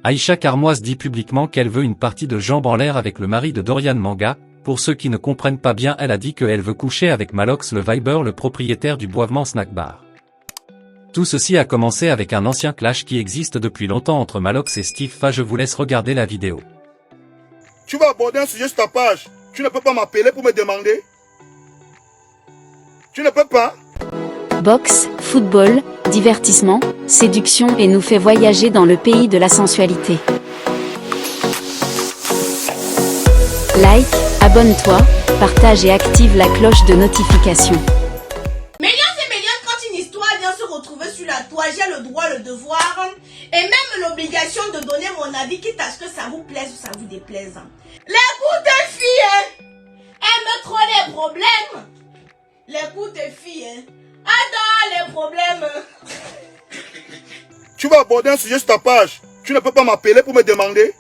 Aïcha Carmoise dit publiquement qu'elle veut une partie de jambes en l'air avec le mari de Dorian Manga. Pour ceux qui ne comprennent pas bien, elle a dit qu'elle veut coucher avec Malox le Viber, le propriétaire du Boivement Snack Bar. Tout ceci a commencé avec un ancien clash qui existe depuis longtemps entre Malox et Steve Fa. Je vous laisse regarder la vidéo. Tu vas aborder un sujet sur ta page. Tu ne peux pas m'appeler pour me demander. Tu ne peux pas. Boxe, football, divertissement, séduction et nous fait voyager dans le pays de la sensualité. Like, abonne-toi, partage et active la cloche de notification. Mesdames et messieurs, quand une histoire vient se retrouver sur la toile, j'ai le droit, le devoir et même l'obligation de donner mon avis, quitte à ce que ça vous plaise ou ça vous déplaise. Les coups de filles, aiment trop les problèmes. Les coups de filles, adorent les problèmes. Tu vas aborder un sujet sur ta page. Tu ne peux pas m'appeler pour me demander.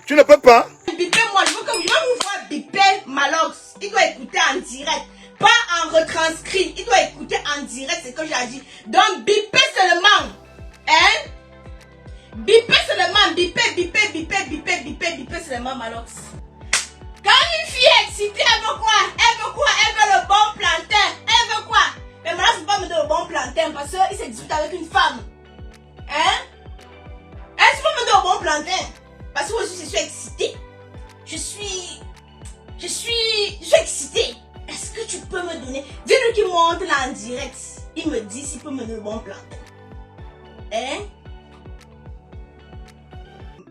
Tu ne peux pas. Bipez-moi, je veux vous voir biper Malox. Il doit écouter en direct, pas en retranscrit. Il doit écouter en direct ce que j'ai dit. Donc bipez seulement. Hein? Bipez seulement, bipez seulement Malox. Quand une fille est excitée, elle veut quoi? Elle veut le bon plantain. Elle veut quoi? Mais Malox ne peut pas me donner le bon plantain parce qu'il s'est disputé avec une femme. Hein? Est-ce que tu peux me donner le bon plantain? Parce que moi aussi je suis excitée. Je suis excitée. Est-ce que tu peux me donner? Dis-lui qu'il monte là en direct. Il me dit s'il peut me donner le bon plantain. Hein?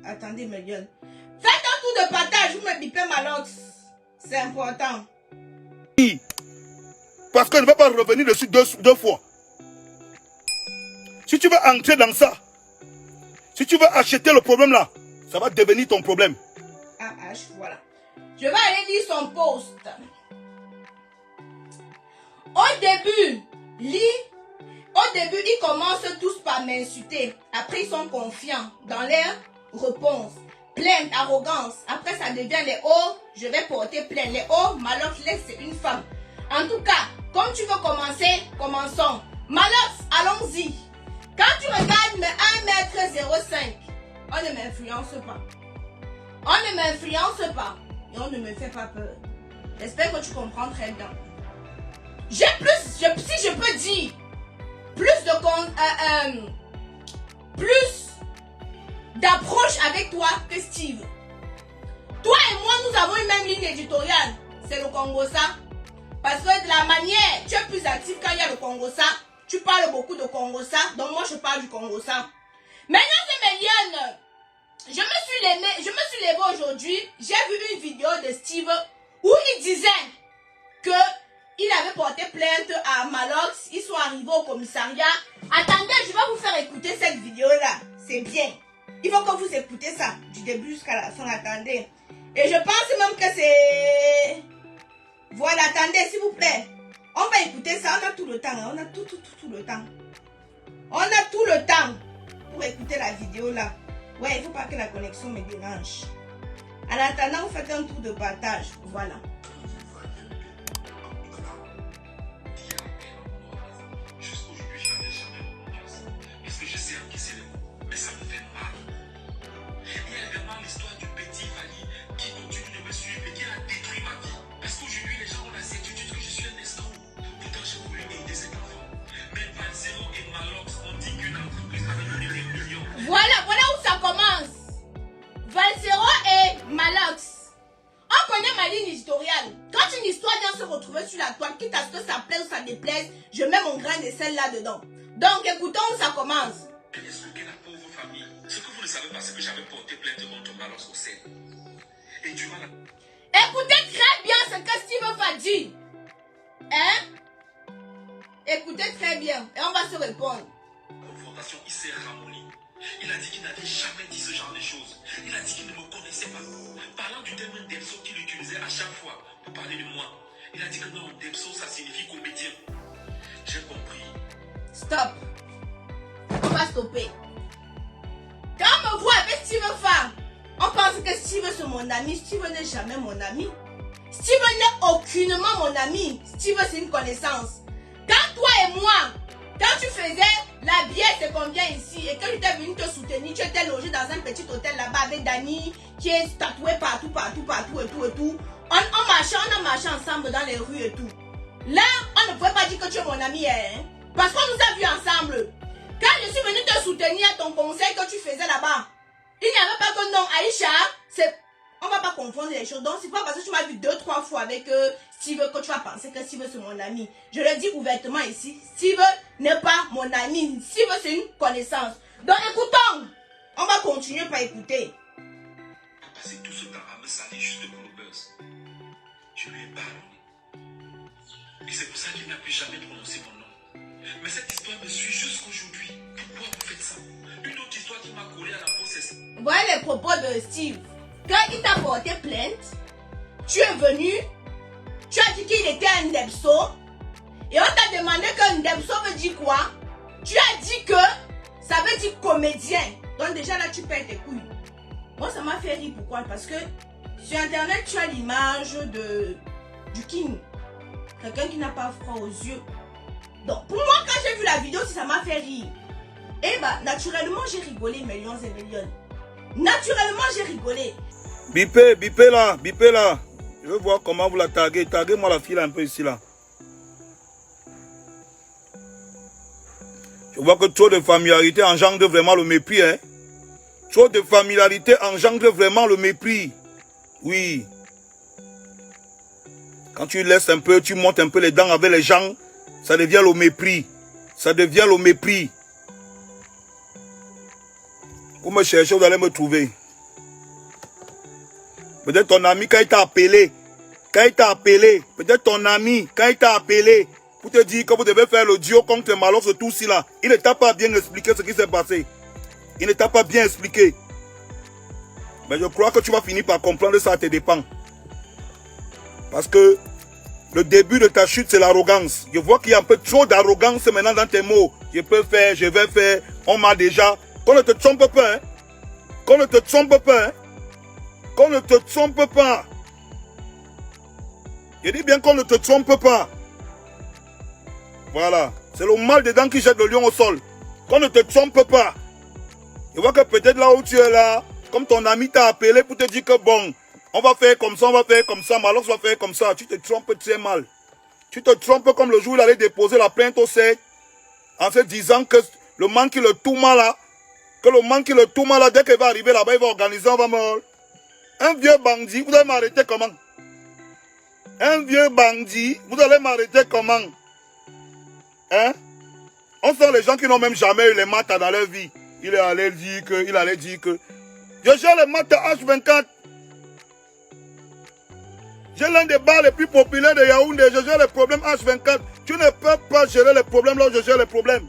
Attendez, me gueule. Faites un tour de partage, vous me bipez Malox. C'est important. Parce qu'elle ne va pas revenir dessus deux fois. Si tu veux entrer dans ça, si tu veux acheter le problème là, ça va devenir ton problème. Voilà. Je vais aller lire son post. Au début, ils commencent tous par m'insulter. Après, ils sont confiants dans leurs réponses. Plainte, arrogance. Après, ça devient les hauts. Je vais porter plainte. Les hauts, Malox, laisse, c'est une femme. En tout cas, comme tu veux commencer, commençons. Malox, allons-y. Quand tu regardes mes 1m05, on ne m'influence pas. On ne m'influence pas. Et on ne me fait pas peur. J'espère que tu comprends très bien. J'ai si je peux dire, plus d'approche avec toi que Steve. Toi et moi, nous avons une même ligne éditoriale. C'est le Congossa. Parce que de la manière, tu es plus actif quand il y a le Congossa. Tu parles beaucoup de Congossa. Donc moi, je parle du Congossa. Mesdames et messieurs, je me suis levé aujourd'hui. J'ai vu une vidéo de Steve où il disait que il avait porté plainte à Malox. Ils sont arrivés au commissariat. Attendez, je vais vous faire écouter cette vidéo-là. C'est bien. Il faut que vous écoutez ça du début jusqu'à la fin. Attendez. Et je pense même que c'est... Voilà, attendez, s'il vous plaît. On va écouter ça. On a tout le temps. On a tout le temps. On a tout le temps pour écouter la vidéo là. Ouais, il ne faut pas que la connexion me dérange. En attendant, vous faites un tour de partage. Voilà. Jusqu'aujourd'hui, je n'avais jamais répondu à ça. Parce que je sais encaisser les mots. Mais ça me fait mal. Il y a également l'histoire du petit Fanny qui continue de me suivre et qui a détruit ma vie. Parce qu'aujourd'hui, les gens ont la certitude que je suis un escroc. Pourtant, j'ai voulu aider cet enfant. Mais Valzero et Malox ont dit qu'une entreprise avait donné des millions. Voilà où ça commence. Valzero et Malox. On connaît ma ligne éditoriale. Quand une histoire vient se retrouver sur la toile, quitte à ce que ça plaise ou ça déplaise, je mets mon grain de sel là-dedans. Donc écoutons où ça commence. Est-ce que la pauvre famille, ce que vous ne savez pas, c'est que j'avais porté plainte contre Malox au sel. Et durant la... Écoutez très bien ce que Steve va dire. Hein? Écoutez très bien et on va se répondre. Confrontation, il s'est ramolli. Il a dit qu'il n'avait jamais dit ce genre de choses. Il a dit qu'il ne me connaissait pas. Parlant du terme Depso qu'il utilisait à chaque fois pour parler de moi, il a dit que non, Depso ça signifie comédien. J'ai compris. Stop. On va stopper. Quand on me voit avec Steve Fa, on pense que Steve c'est mon ami. Steve n'est jamais mon ami. Steve n'est aucunement mon ami. Steve c'est une connaissance. Quand toi et moi, quand tu faisais la bière c'est combien ici? Et quand j'étais venu te soutenir, tu étais logé dans un petit hôtel là-bas avec Dani qui est tatoué partout et tout. On a marché ensemble dans les rues et tout. Là, on ne pouvait pas dire que tu es mon ami, hein? Parce qu'on nous a vus ensemble. Quand je suis venu te soutenir à ton conseil que tu faisais là-bas, il n'y avait pas que non, Aïcha, on va pas confondre les choses. Donc, c'est pas parce que tu m'as vu 2-3 fois avec Steve que tu vas penser que Steve c'est mon ami. Je le dis ouvertement ici, Steve n'est pas mon ami. Steve c'est une connaissance. Donc, écoutons. On va continuer par écouter. Pour passer tout ce temps à me salir juste pour le buzz. Je lui ai pardonné. Et c'est pour ça qu'il n'a plus jamais prononcé mon nom. Mais cette histoire me suit jusqu'aujourd'hui. Pourquoi vous faites ça? Une autre histoire qui m'a collé à la peau, c'est ça. Vous voyez les propos de Steve. Quand il t'a porté plainte, tu es venu, tu as dit qu'il était un Ndebso, et on t'a demandé que Ndebso veut dire quoi? Tu as dit que ça veut dire comédien. Donc déjà là, tu perds tes couilles. Moi, ça m'a fait rire. Pourquoi? Parce que sur Internet, tu as l'image du King. Quelqu'un qui n'a pas froid aux yeux. Donc, pour moi, quand j'ai vu la vidéo, ça m'a fait rire. Et bah, naturellement, j'ai rigolé millions et millions. Naturellement, j'ai rigolé. Bipé là. Je veux voir comment vous la taguez. Taguez-moi la fille là, un peu ici là. Je vois que trop de familiarité engendre vraiment le mépris. Hein? Trop de familiarité engendre vraiment le mépris. Oui. Quand tu laisses un peu, tu montes un peu les dents avec les gens, ça devient le mépris. Ça devient le mépris. Vous me cherchez, vous allez me trouver. Peut-être ton ami, quand il t'a appelé, peut-être ton ami, quand il t'a appelé, pour te dire que vous devez faire le duo contre Malox, tout ci là, il ne t'a pas bien expliqué ce qui s'est passé. Il ne t'a pas bien expliqué. Mais je crois que tu vas finir par comprendre ça, te dépend. Parce que le début de ta chute, c'est l'arrogance. Je vois qu'il y a un peu trop d'arrogance maintenant dans tes mots. Je peux faire, je vais faire, on m'a déjà... Qu'on ne te trompe pas, hein. Qu'on ne te trompe pas, hein. Qu'on ne te trompe pas. Je dis bien qu'on ne te trompe pas. Voilà. C'est le mal dedans qui jette le lion au sol. Qu'on ne te trompe pas. Je vois que peut-être là où tu es là, comme ton ami t'a appelé pour te dire que bon, on va faire comme ça, on va faire comme ça, Malox va faire comme ça. Tu te trompes très mal. Tu te trompes comme le jour où il allait déposer la plainte au CEC en se disant que le man qui le tout mal là, dès qu'il va arriver là-bas, il va organiser, on va mort. Un vieux bandit, vous allez m'arrêter comment? Un vieux bandit, vous allez m'arrêter comment? Hein? On sent les gens qui n'ont même jamais eu les maths dans leur vie. Il allait dire que... Je gère les maths H24. J'ai l'un des bars les plus populaires de Yaoundé. Je gère les problèmes H24. Tu ne peux pas gérer les problèmes là où je gère les problèmes.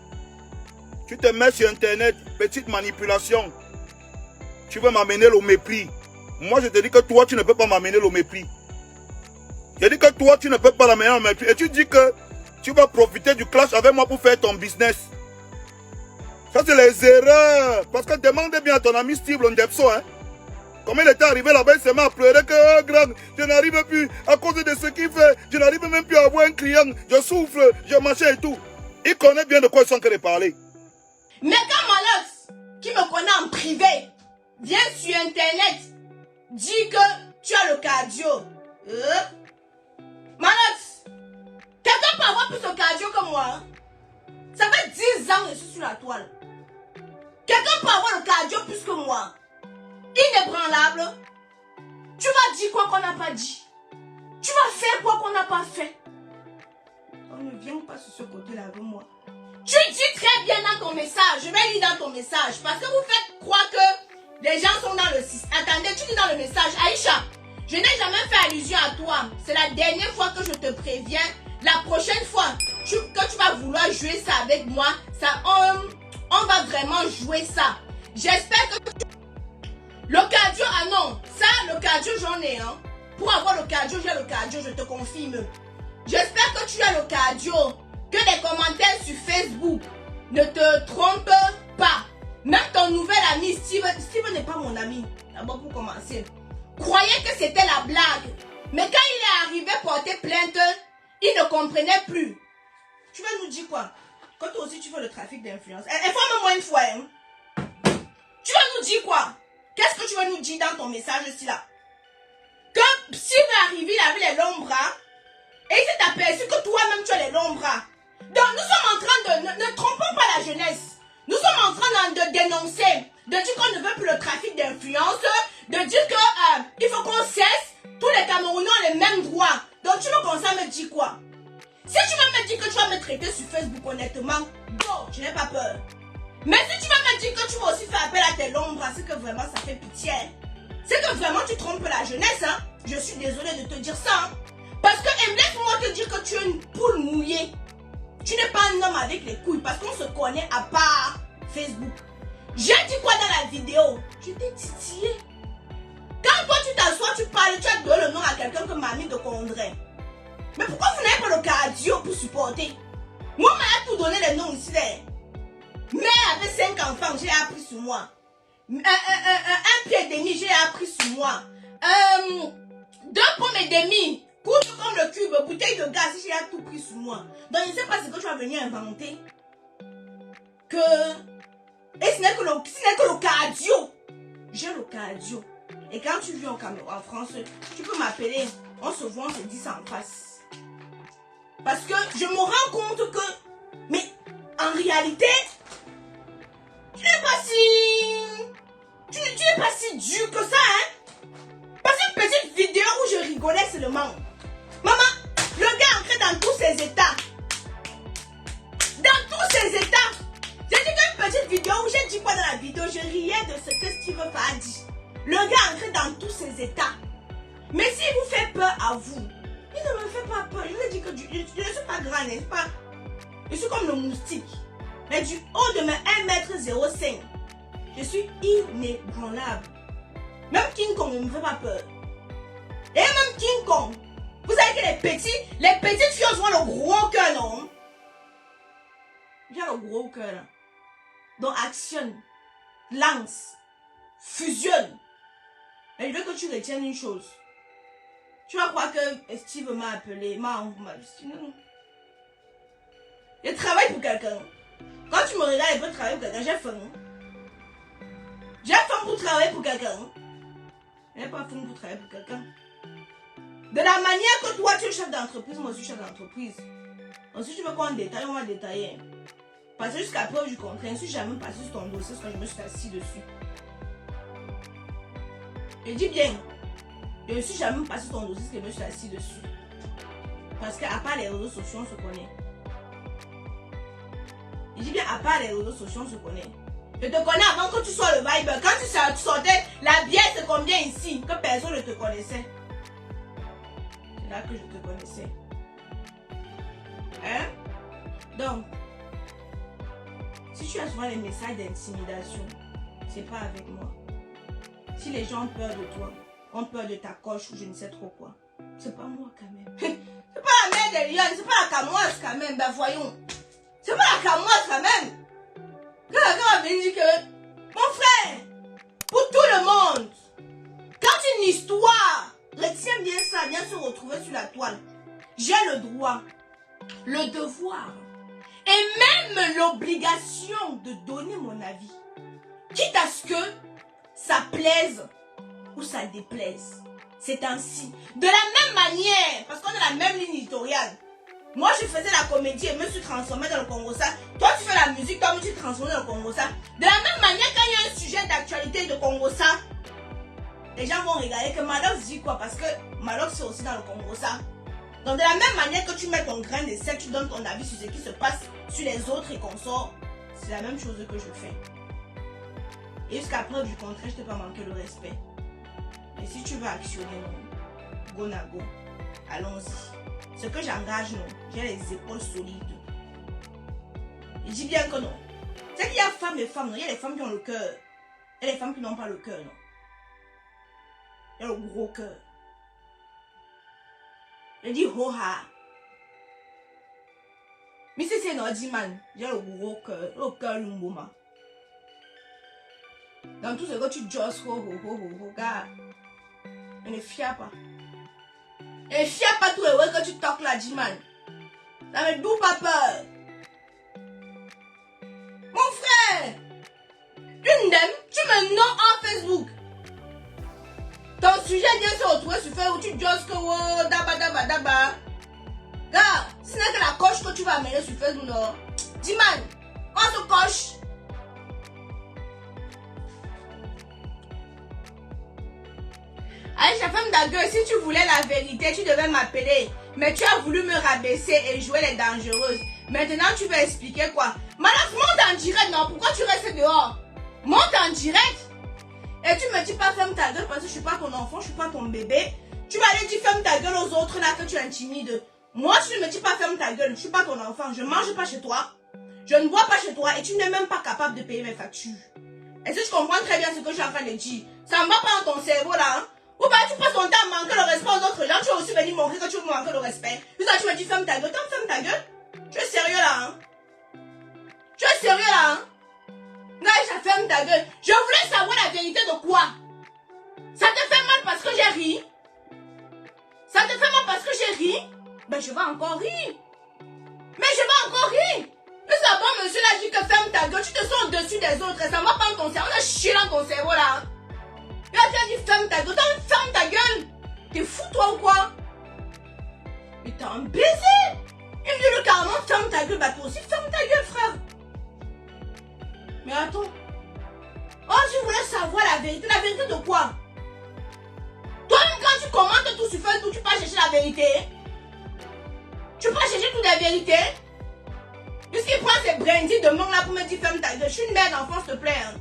Tu te mets sur Internet, petite manipulation. Tu veux m'amener le mépris. Moi, je te dis que toi, tu ne peux pas m'amener le mépris. Je dis que toi, tu ne peux pas l'amener le mépris. Et tu dis que tu vas profiter du clash avec moi pour faire ton business. Ça, c'est les erreurs. Parce que demande bien à ton ami Steve Ndebso, hein. Comment il était arrivé là-bas, il s'est mis à pleurer que, oh, grand, je n'arrive plus, à cause de ce qu'il fait, je n'arrive même plus à avoir un client, je souffre, je machin et tout. Il connaît bien de quoi ils sont en train de parler. Mais quand Malox, qui me connaît en privé, vient sur Internet, dit que tu as le cardio. Malox, quelqu'un peut avoir plus de cardio que moi. Hein? Ça fait 10 ans que je suis sur la toile. Quelqu'un peut avoir le cardio plus que moi. Inébranlable. Tu vas dire quoi qu'on n'a pas dit. Tu vas faire quoi qu'on n'a pas fait. On ne vient pas sur ce côté-là avec moi. Tu dis très bien dans ton message. Je vais lire dans ton message. Parce que vous faites croire que les gens sont dans le système. Attendez, tu dis dans le message. Aïcha, je n'ai jamais fait allusion à toi. C'est la dernière fois que je te préviens. La prochaine fois que tu vas vouloir jouer ça avec moi, ça, on va vraiment jouer ça. J'espère que le cardio, ah non, ça, le cardio, j'en ai, hein. Pour avoir le cardio, j'ai le cardio, je te confirme. J'espère que tu as le cardio, que les commentaires sur Facebook ne te trompent pas. Même ton nouvel ami, Steve n'est pas mon ami, d'abord pour commencer. Croyez que c'était la blague. Mais quand il est arrivé porter plainte, il ne comprenait plus. Tu vas nous dire quoi? que toi aussi tu fais le trafic d'influence. Informe-moi une fois. Hein. Tu vas nous dire quoi? Qu'est-ce que tu vas nous dire dans ton message ici là? Que si il est arrivé, il avait les longs bras, et il s'est aperçu que toi-même tu as les longs bras. Donc nous sommes en train de... Ne trompons pas la jeunesse. Nous sommes en train de dénoncer, de dire qu'on ne veut plus le trafic d'influence, de dire que il faut qu'on cesse, tous les Camerounais ont les mêmes droits. Donc tu veux commencer à me dire quoi? Si tu vas me dire que tu vas me traiter sur Facebook honnêtement, go, je n'ai pas peur. Mais si tu vas me dire que tu vas aussi faire appel à tes longs bras, c'est que vraiment ça fait pitié. C'est que vraiment tu trompes la jeunesse, hein. Je suis désolée de te dire ça. Hein. Parce que laisse-moi te dire que tu es une poule mouillée. Tu n'es pas un homme avec les couilles parce qu'on se connaît à part Facebook. J'ai dit quoi dans la vidéo? Je t'ai titillé. Quand toi tu t'assois, tu parles, tu as donné le nom à quelqu'un que Mamie de Condré. Mais pourquoi vous n'avez pas le cardio pour supporter? Moi, on m'a tout donné les noms ici. Mère avait 5 enfants, j'ai appris sur moi. Un pied et demi, j'ai appris sur moi. 2 pommes et demi. Coûte comme le cube, bouteille de gaz, j'ai tout pris sur moi. Donc je ne sais pas ce que tu vas venir inventer. Et ce n'est que le cardio. J'ai le cardio. Et quand tu viens en France, tu peux m'appeler. On se voit, on se dit ça en face. Parce que je me rends compte que... Mais en réalité, tu n'es pas si... Tu n'es pas si dur que ça, hein. Parce qu'une petite vidéo où je rigolais seulement. Maman, le gars entrait dans tous ses états. Dans tous ses états. J'ai dit qu'une petite vidéo où j'ai dit quoi dans la vidéo, je riais de ce que Steve a dit. Le gars entrait dans tous ses états. Mais s'il vous fait peur à vous, il ne me fait pas peur. Je lui dis que je ne suis pas grand, n'est-ce pas? Je suis comme le moustique. Mais du haut de mes 1,05 m, je suis inébranlable. Même King Kong ne me fait pas peur. Et même King Kong, vous savez que les petites filles ont le gros cœur, non? J'ai le gros cœur, là. Donc actionne, lance, fusionne. Mais je veux que tu retiennes une chose. Tu vas croire que Steve m'a appelé, non. Je travaille pour quelqu'un. Quand tu me regardes et peux travailler pour quelqu'un, j'ai faim. J'ai faim pour travailler pour quelqu'un. Je n'ai pas faim pour travailler pour quelqu'un. De la manière que toi tu es chef d'entreprise, moi aussi je suis chef d'entreprise. Ensuite tu veux qu'on détaille, on va détailler. Parce que jusqu'à preuve du contraire, je ne suis jamais passé sur ton dossier quand je me suis assis dessus. Je dis bien, je ne suis jamais passé sur ton dossier parce que je me suis assis dessus. Parce qu'à part les réseaux sociaux, on se connaît. Je dis bien, à part les réseaux sociaux, on se connaît. Je te connais avant que tu sois le Viber. Quand tu sortais, la bière c'est combien ici? Que personne ne te connaissait. C'est là que je te connaissais. Hein? Donc, si tu as souvent des messages d'intimidation, c'est pas avec moi. Si les gens ont peur de toi, ont peur de ta coche ou je ne sais trop quoi, c'est pas moi quand même. C'est pas la mère de Lyon, c'est pas la Camoise quand même, ben voyons. C'est pas la Camoise quand même. Quand quelqu'un va venir dire que, mon frère, pour tout le monde, quand une histoire, retiens bien ça, vient se retrouver sur la toile, j'ai le droit, le devoir et même l'obligation de donner mon avis. Quitte à ce que ça plaise ou ça déplaise. C'est ainsi. De la même manière, parce qu'on a la même ligne éditoriale. Moi, je faisais la comédie et me suis transformée dans le Congo-Ça. Toi, tu fais la musique, toi, tu te transformes dans le Congo-Ça. De la même manière, quand il y a un sujet d'actualité de Congo-Ça, les gens vont regarder que Malox dit quoi? Parce que Malox c'est aussi dans le Congo-Ça. Donc, de la même manière que tu mets ton grain de sel, tu donnes ton avis sur ce qui se passe sur les autres et consorts, c'est la même chose que je fais. Et jusqu'à preuve du contraire, je ne t'ai pas manqué le respect. Et si tu veux actionner, non, go na go, allons-y. Ce que j'engage, non, j'ai les épaules solides. Et dis bien que non. C'est qu'il y a femmes et femmes, non, il y a les femmes qui ont le cœur. Et les femmes qui n'ont pas le cœur, non. Il y a le gros cœur. Je dis ho-ha. Mais si c'est Nordiman, j'ai le gros cœur, le cœur lumboma. Dans tout ce que tu josses, gars, je ne fiais pas. Et fiais pas tout le que tu toques là, Diman. Ça me doux pas peur. retrouver sur Facebook où tu joses que oh, daba daba daba. Gars, ce n'est que la coche que tu vas amener sur Facebook, non? Dis man, on se coche. Aïcha, femme ta gueule, si tu voulais la vérité, tu devais m'appeler. Mais tu as voulu me rabaisser et jouer les dangereuses. Maintenant, tu vas expliquer quoi? Madame, monte en direct, non? Pourquoi tu restes dehors? Monte en direct. Et tu me dis pas ferme ta gueule parce que je suis pas ton enfant, je suis pas ton bébé. Tu vas aller dire ferme ta gueule aux autres là que tu intimides. Moi, tu ne me dis pas ferme ta gueule, je suis pas ton enfant, je mange pas chez toi. Je ne bois pas chez toi et tu n'es même pas capable de payer mes factures. Est-ce que tu comprends très bien ce que je suis en train de dire? Ça ne va pas dans ton cerveau là, hein? Ou bien tu passes ton temps à manquer le respect aux autres gens, tu vas aussi venir montrer que tu veux manquer le respect. Puis ça, tu me dis ferme ta gueule, ferme ta gueule. Tu es sérieux là, hein? Tu es sérieux là, hein? Naïcha, ferme ta gueule. Je voulais savoir la vérité de quoi? Ça te fait mal parce que j'ai ri? Ça te fait mal parce que j'ai ri? Ben je vais encore rire. Mais je vais encore rire. Le savant monsieur là dit que ferme ta gueule, tu te sens au-dessus des autres et ça ne va pas dans ton cerveau, on a chié dans ton cerveau là. Il a dit ferme ta gueule, ferme ta gueule. T'es fou toi ou quoi? Mais t'as un baiser. Il me dit le carrément ferme ta gueule, bah toi aussi ferme ta gueule frère. Mais attends. Oh tu voulais savoir la vérité de quoi? Toi-même quand tu commentes tout sur Facebook, tu peux chercher la vérité. Tu peux chercher toute la vérité. Puisqu'il prend ses brindilles de monde là pour me dire ferme ta gueule. Je suis une mère d'enfant, s'il te plaît. Hein.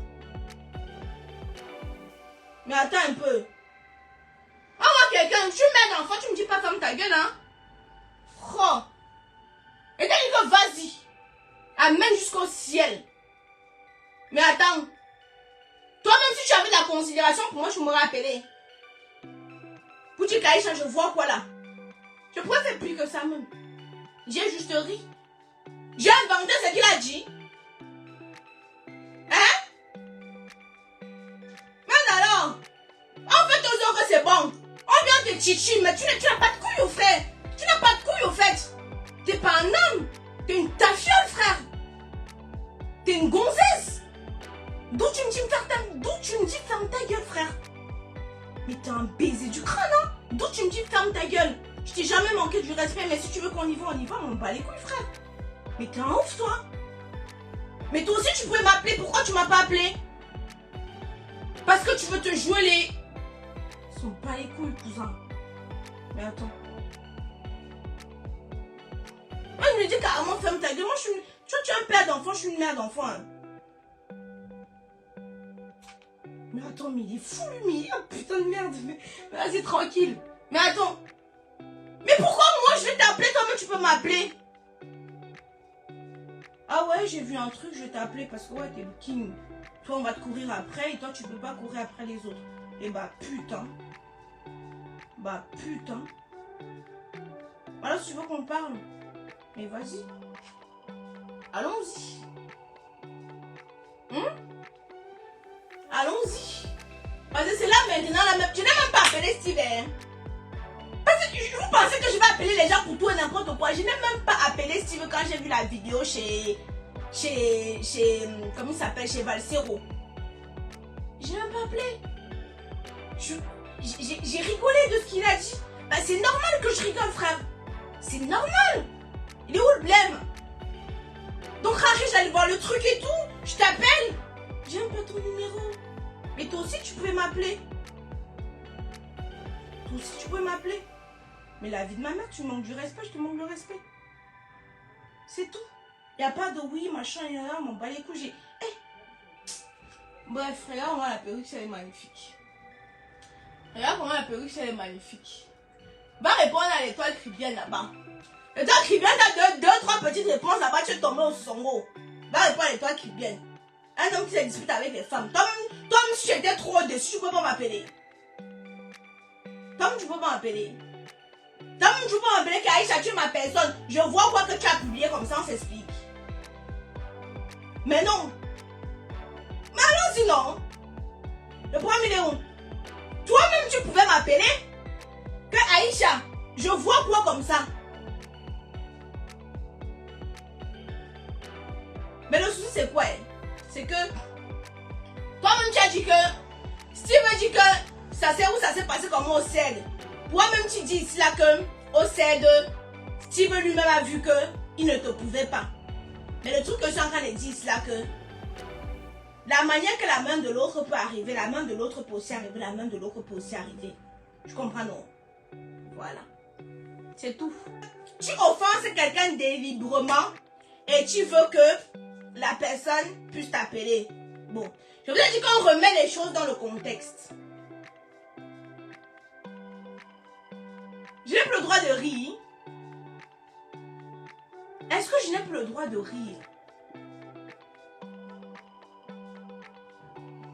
Mais attends un peu. Oh, moi quelqu'un, je suis une mère d'enfant, tu me dis pas ferme ta gueule, hein. Oh. Et t'as dit que vas-y. Amène jusqu'au ciel. Mais attends. Toi-même si tu avais de la considération pour moi, tu m'aurais appelé. Pour dire qu'Aïcha, je vois quoi là. Je pourrais faire plus que ça même. J'ai juste ri. J'ai inventé ce qu'il a dit. Hein? Mais alors, on fait aux autres que c'est bon. On vient te chichi, mais tu n'as pas de couilles au frère. Tu n'as pas de couilles au fait. T'es pas un homme. T'es une tafiole, frère. T'es une gonzesse. D'où tu me dis ferme ta gueule, frère. Mais t'es un baiser du crâne, hein. D'où tu me dis ferme ta gueule. Je t'ai jamais manqué du respect, mais si tu veux qu'on y va, on bat les couilles, frère. Mais t'es un ouf, toi. Mais toi aussi, tu pouvais m'appeler. Pourquoi tu m'as pas appelé? Parce que tu veux te jouer les... Ils sont pas les couilles, cousin. Mais attends. Moi, je me dis carrément ferme ta gueule. Moi, je suis... Tu vois, tu es un père d'enfant, je suis une mère d'enfant. Hein. Mais attends, mais il est fou, lui, mais il est un putain de merde. Mais vas-y, tranquille. Mais attends. Mais pourquoi moi, je vais t'appeler, toi-même, tu peux m'appeler? Ah ouais, j'ai vu un truc, je vais t'appeler parce que ouais, t'es le king. Toi, on va te courir après et toi, tu peux pas courir après les autres. Et bah, putain. Bah, putain. Alors, si tu veux qu'on parle, mais vas-y. Allons-y. Allons-y. Parce que c'est là maintenant, la même... Tu n'as même pas appelé Steve, hein? Parce que vous pensez que je vais appeler les gens pour tout et n'importe quoi. Je n'ai même pas appelé Steve quand j'ai vu la vidéo chez comment il s'appelle, chez Valsero. Je n'ai même pas appelé. J'ai rigolé de ce qu'il a dit. Bah, c'est normal que je rigole, frère. C'est normal. Il est où le blême? Donc, Harry, j'allais voir le truc et tout. Je t'appelle. J'ai un peu ton numéro. Mais toi aussi, tu pouvais m'appeler. Toi aussi, tu pouvais m'appeler. Mais la vie de ma mère, tu manques du respect, je te manque le respect. C'est tout. Il n'y a pas de oui, machin, il y a mon bas les couilles. Hey. Bref, regarde comment la perruque, elle est magnifique. Regarde comment la perruque, elle est magnifique. Va répondre à l'étoile Cribienne là-bas. L'étoile Cribienne, t'as deux, trois petites réponses là-bas, tu es tombé au songo. Va répondre à l'étoile Cribienne. Un homme qui se dispute avec les femmes. Tom, si j'étais trop déçu, tu peux pas m'appeler. Tom, tu peux pas m'appeler. Tom, tu peux pas m'appeler qu'Aïcha, tu es ma personne. Je vois quoi que tu as publié comme ça, on s'explique. Mais non. Mais allons-y, non. Le problème, il est où? Toi-même, tu pouvais m'appeler que Aïcha, je vois quoi comme ça. Mais le souci, c'est quoi? C'est que toi-même, tu as dit que Steve dit que ça s'est passé comme au CED. Toi-même, tu dis ici là que au CED, Steve lui-même a vu que il ne te pouvait pas. Mais le truc que je suis en train de dire ici là que la manière que la main de l'autre peut arriver, la main de l'autre peut aussi arriver, la main de l'autre peut aussi arriver. Tu comprends, non? Voilà. C'est tout. Tu offenses quelqu'un délibérément et tu veux que la personne puisse t'appeler. Bon, je vous ai dit qu'on remet les choses dans le contexte. Je n'ai plus le droit de rire. Est-ce que je n'ai plus le droit de rire?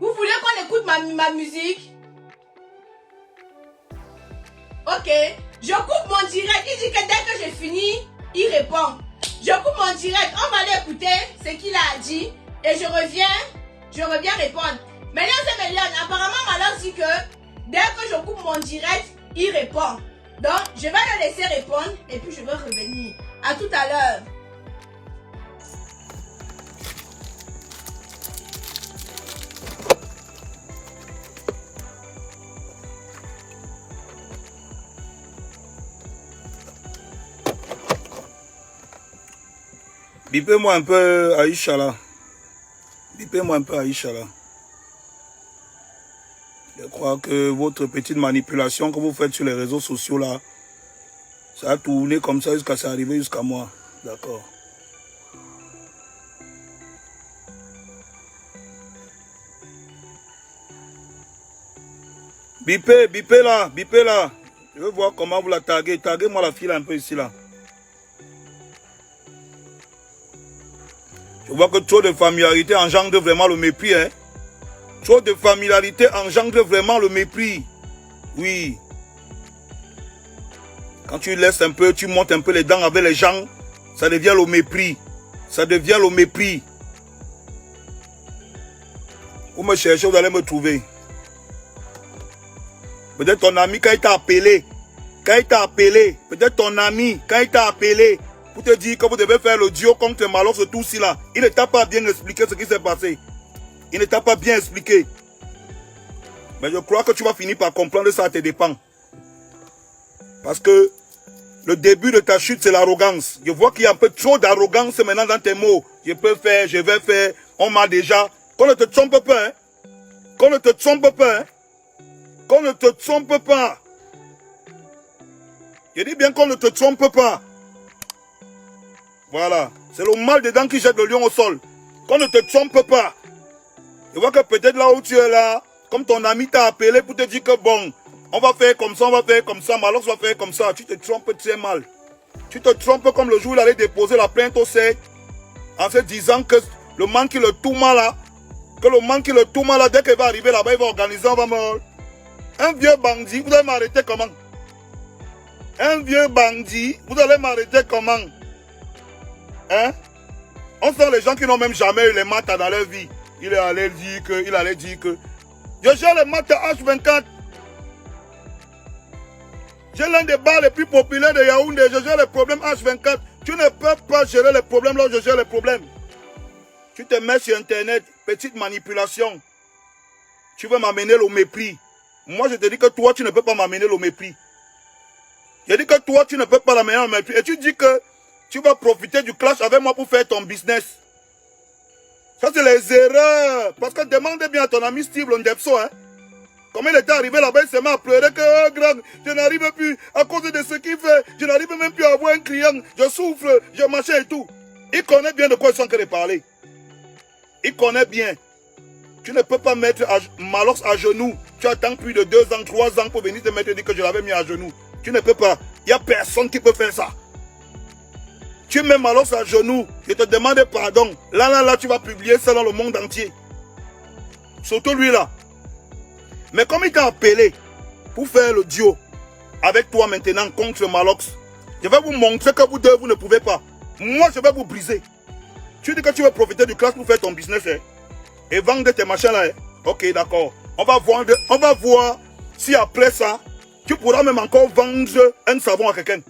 Vous voulez qu'on écoute ma musique? Ok, je coupe mon direct. Il dit que dès que j'ai fini, il répond. Je coupe mon direct. On va aller écouter ce qu'il a dit. Et je reviens répondre. Mais apparemment, Malok dit que dès que je coupe mon direct, il répond. Donc, je vais le laisser répondre et puis je vais revenir. À tout à l'heure. Bipez-moi un peu Aïcha là. Bipez-moi un peu Aïcha là. Je crois que votre petite manipulation que vous faites sur les réseaux sociaux là, ça a tourné comme ça jusqu'à ça arriver jusqu'à moi. D'accord. Bipez là, bipez là. Je veux voir comment vous la taguez. Taguez-moi la fille là, un peu ici là. Je vois que trop de familiarité engendre vraiment le mépris. Hein? Trop de familiarité engendre vraiment le mépris. Oui. Quand tu laisses un peu, tu montes un peu les dents avec les gens, ça devient le mépris. Ça devient le mépris. Vous me cherchez, vous allez me trouver. Peut-être ton ami, quand il t'a appelé, peut-être ton ami, quand il t'a appelé, pour te dire que vous devez faire le duo contre Malox et tout ci là. Il ne t'a pas bien expliqué ce qui s'est passé. Il ne t'a pas bien expliqué. Mais je crois que tu vas finir par comprendre, ça te dépend. Parce que le début de ta chute, c'est l'arrogance. Je vois qu'il y a un peu trop d'arrogance maintenant dans tes mots. Je peux faire, je vais faire, on m'a déjà. Qu'on ne te trompe pas, hein. Qu'on ne te trompe pas, hein. Qu'on ne te trompe pas. Je dis bien qu'on ne te trompe pas. Voilà. C'est le mal dedans qui jette le lion au sol. Qu'on ne te trompe pas. Je vois que peut-être là où tu es là, comme ton ami t'a appelé pour te dire que bon, on va faire comme ça, on va faire comme ça, Malox va faire comme ça. Tu te trompes très mal. Tu te trompes comme le jour où il allait déposer la plainte au CED en se disant que le man qui le tout mal là, dès qu'il va arriver là-bas, il va organiser, on va mort. Un vieux bandit, vous allez m'arrêter comment? Un vieux bandit, vous allez m'arrêter comment? Hein? On sent les gens qui n'ont même jamais eu les maths dans leur vie. Il allait dire que je gère les maths H24. J'ai l'un des bars les plus populaires de Yaoundé. Je gère les problèmes H24. Tu ne peux pas gérer les problèmes là où je gère les problèmes. Tu te mets sur Internet, petite manipulation. Tu veux m'amener le mépris. Moi, je te dis que toi, tu ne peux pas m'amener le mépris. Je dis que toi, tu ne peux pas l'amener le mépris. Et tu dis que tu vas profiter du clash avec moi pour faire ton business. Ça, c'est les erreurs. Parce que demande bien à ton ami Steve Londepso, hein. Comme il était arrivé là-bas, il s'est mis à pleurer que, oh, grand, je n'arrive plus à cause de ce qu'il fait. Je n'arrive même plus à avoir un client. Je souffre, je machin et tout. Il connaît bien de quoi ils sont en train de parler. Il connaît bien. Tu ne peux pas mettre Malox à genoux. Tu attends plus de 2 ans, 3 ans pour venir te mettre et dire que je l'avais mis à genoux. Tu ne peux pas. Il n'y a personne qui peut faire ça. Tu mets Malox à genoux. Je te demande pardon. Là, tu vas publier ça dans le monde entier. Surtout lui là. Mais comme il t'a appelé pour faire le duo avec toi maintenant contre Malox, je vais vous montrer que vous deux, vous ne pouvez pas. Moi, je vais vous briser. Tu dis que tu veux profiter du clash pour faire ton business, hein, et vendre tes machins là. Hein. Ok, d'accord. On va voir si après ça, tu pourras même encore vendre un savon à quelqu'un.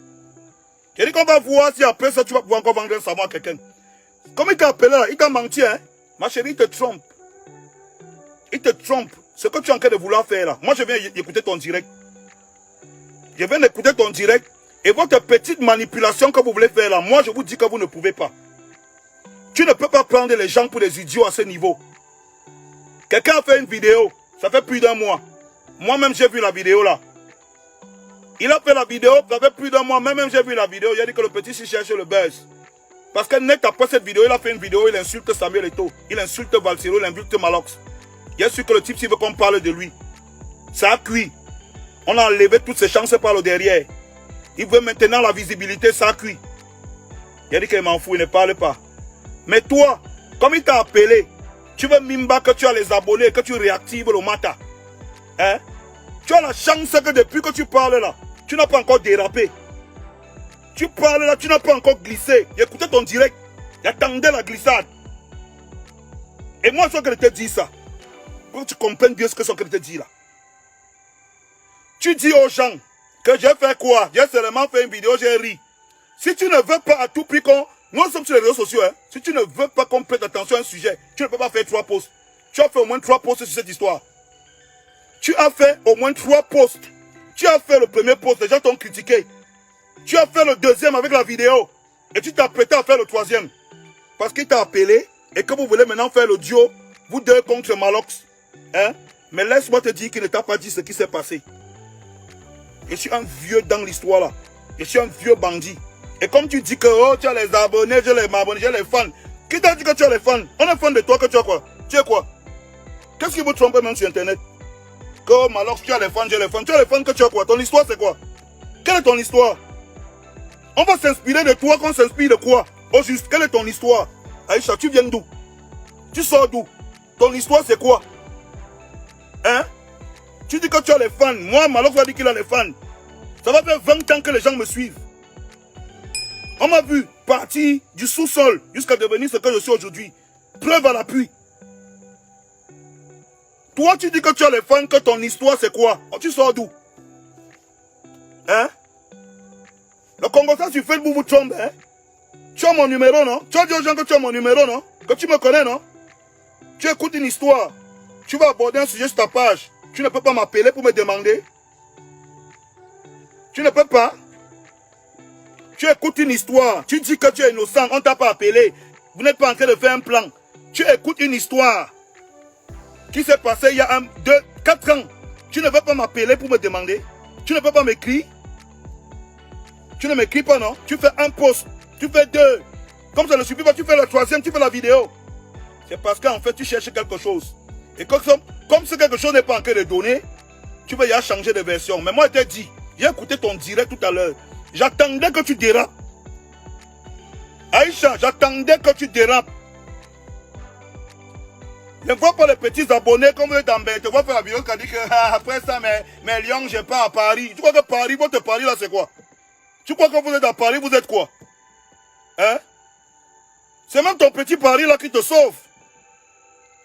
Je dis qu'on va voir si après ça, tu vas pouvoir encore vendre un savon à quelqu'un. Comme il t'a appelé là, il t'a menti, hein. Ma chérie, il te trompe. Il te trompe. Ce que tu es en train de vouloir faire là, moi je viens écouter ton direct. Je viens d'écouter ton direct. Et votre petite manipulation que vous voulez faire là, moi je vous dis que vous ne pouvez pas. Tu ne peux pas prendre les gens pour des idiots à ce niveau. Quelqu'un a fait une vidéo, ça fait plus d'un mois. Moi-même j'ai vu la vidéo là. Il a fait la vidéo, ça fait plus d'un mois, moi-même j'ai vu la vidéo. Il a dit que le petit s'y cherche le buzz. Parce que net après cette vidéo, il a fait une vidéo, il insulte Samuel Eto'o, il insulte Valsero, il insulte Malox. Il est sûr que le type s'il veut qu'on parle de lui. Ça a cuit. On a enlevé toutes ses chances par le derrière. Il veut maintenant la visibilité, ça a cuit. Il a dit qu'il m'en fout, il ne parle pas. Mais toi, comme il t'a appelé, tu veux Mimba que tu as les abonnés, que tu réactives le matin. Hein? Tu as la chance que depuis que tu parles là, tu n'as pas encore dérapé. Tu parles là, tu n'as pas encore glissé. Écoutez ton direct. J'attendais la glissade. Et moi, je te dis ça. Pour que tu comprennes bien ce que je te dis là. Tu dis aux gens que j'ai fait quoi? J'ai seulement fait une vidéo, j'ai ri. Si tu ne veux pas à tout prix qu'on... Nous sommes sur les réseaux sociaux. Hein. Si tu ne veux pas qu'on prête attention à un sujet, tu ne peux pas faire 3 posts. Tu as fait au moins 3 posts sur cette histoire. Tu as fait au moins 3 posts. Tu as fait le premier post, les gens t'ont critiqué. Tu as fait le deuxième avec la vidéo. Et tu t'es apprêté à faire le troisième. Parce qu'il t'a appelé et que vous voulez maintenant faire le duo, vous deux contre Malox. Hein? Mais laisse-moi te dire qu'il ne t'a pas dit ce qui s'est passé. Je suis un vieux dans l'histoire là. Je suis un vieux bandit. Et comme tu dis que oh, tu as les abonnés, j'ai les abonnés, j'ai les fans. Qui t'a dit que tu as les fans? On est fan de toi que tu as quoi? Tu es quoi? Qu'est-ce qui vous trompe même sur internet? Que oh, Malox, tu as les fans, j'ai les fans. Tu as les fans que tu as quoi? Ton histoire c'est quoi? Quelle est ton histoire? On va s'inspirer de toi, qu'on s'inspire de quoi? Au juste, quelle est ton histoire? Aïcha, tu viens d'où? Tu sors d'où? Ton histoire c'est quoi? Hein? Tu dis que tu as les fans. Moi, Malox va dire qu'il a les fans. Ça va faire 20 ans que les gens me suivent. On m'a vu partir du sous-sol jusqu'à devenir ce que je suis aujourd'hui. Preuve à l'appui. Toi, tu dis que tu as les fans, que ton histoire c'est quoi? Oh, tu sors d'où? Hein? Le Congo, ça sur Facebook vous trompe, hein? Tu as mon numéro, non? Tu as dit aux gens que tu as mon numéro, non? Que tu me connais, non? Tu écoutes une histoire. Tu vas aborder un sujet sur ta page. Tu ne peux pas m'appeler pour me demander. Tu ne peux pas. Tu écoutes une histoire. Tu dis que tu es innocent. On ne t'a pas appelé. Vous n'êtes pas en train de faire un plan. Tu écoutes une histoire qui s'est passée il y a 4 ans. Tu ne veux pas m'appeler pour me demander. Tu ne peux pas m'écrire. Tu ne m'écris pas, non? Tu fais un post. Tu fais 2. Comme ça ne suffit pas, tu fais le 3e, tu fais la vidéo. C'est parce qu'en fait, tu cherches quelque chose. Et comme ce quelque chose n'est pas en train de donner, tu veux y aller changer de version. Mais moi, je t'ai dit, j'ai écouté ton direct tout à l'heure. J'attendais que tu dérapes. Aïcha, j'attendais que tu dérapes. Ne vois pas les petits abonnés comme eux d'Ambert. Tu vois faire la vidéo qui a dit que après ça, mais Lyon, je pars à Paris. Tu crois que Paris, votre Paris là, c'est quoi? Tu crois que vous êtes à Paris, vous êtes quoi? Hein? C'est même ton petit Paris là qui te sauve.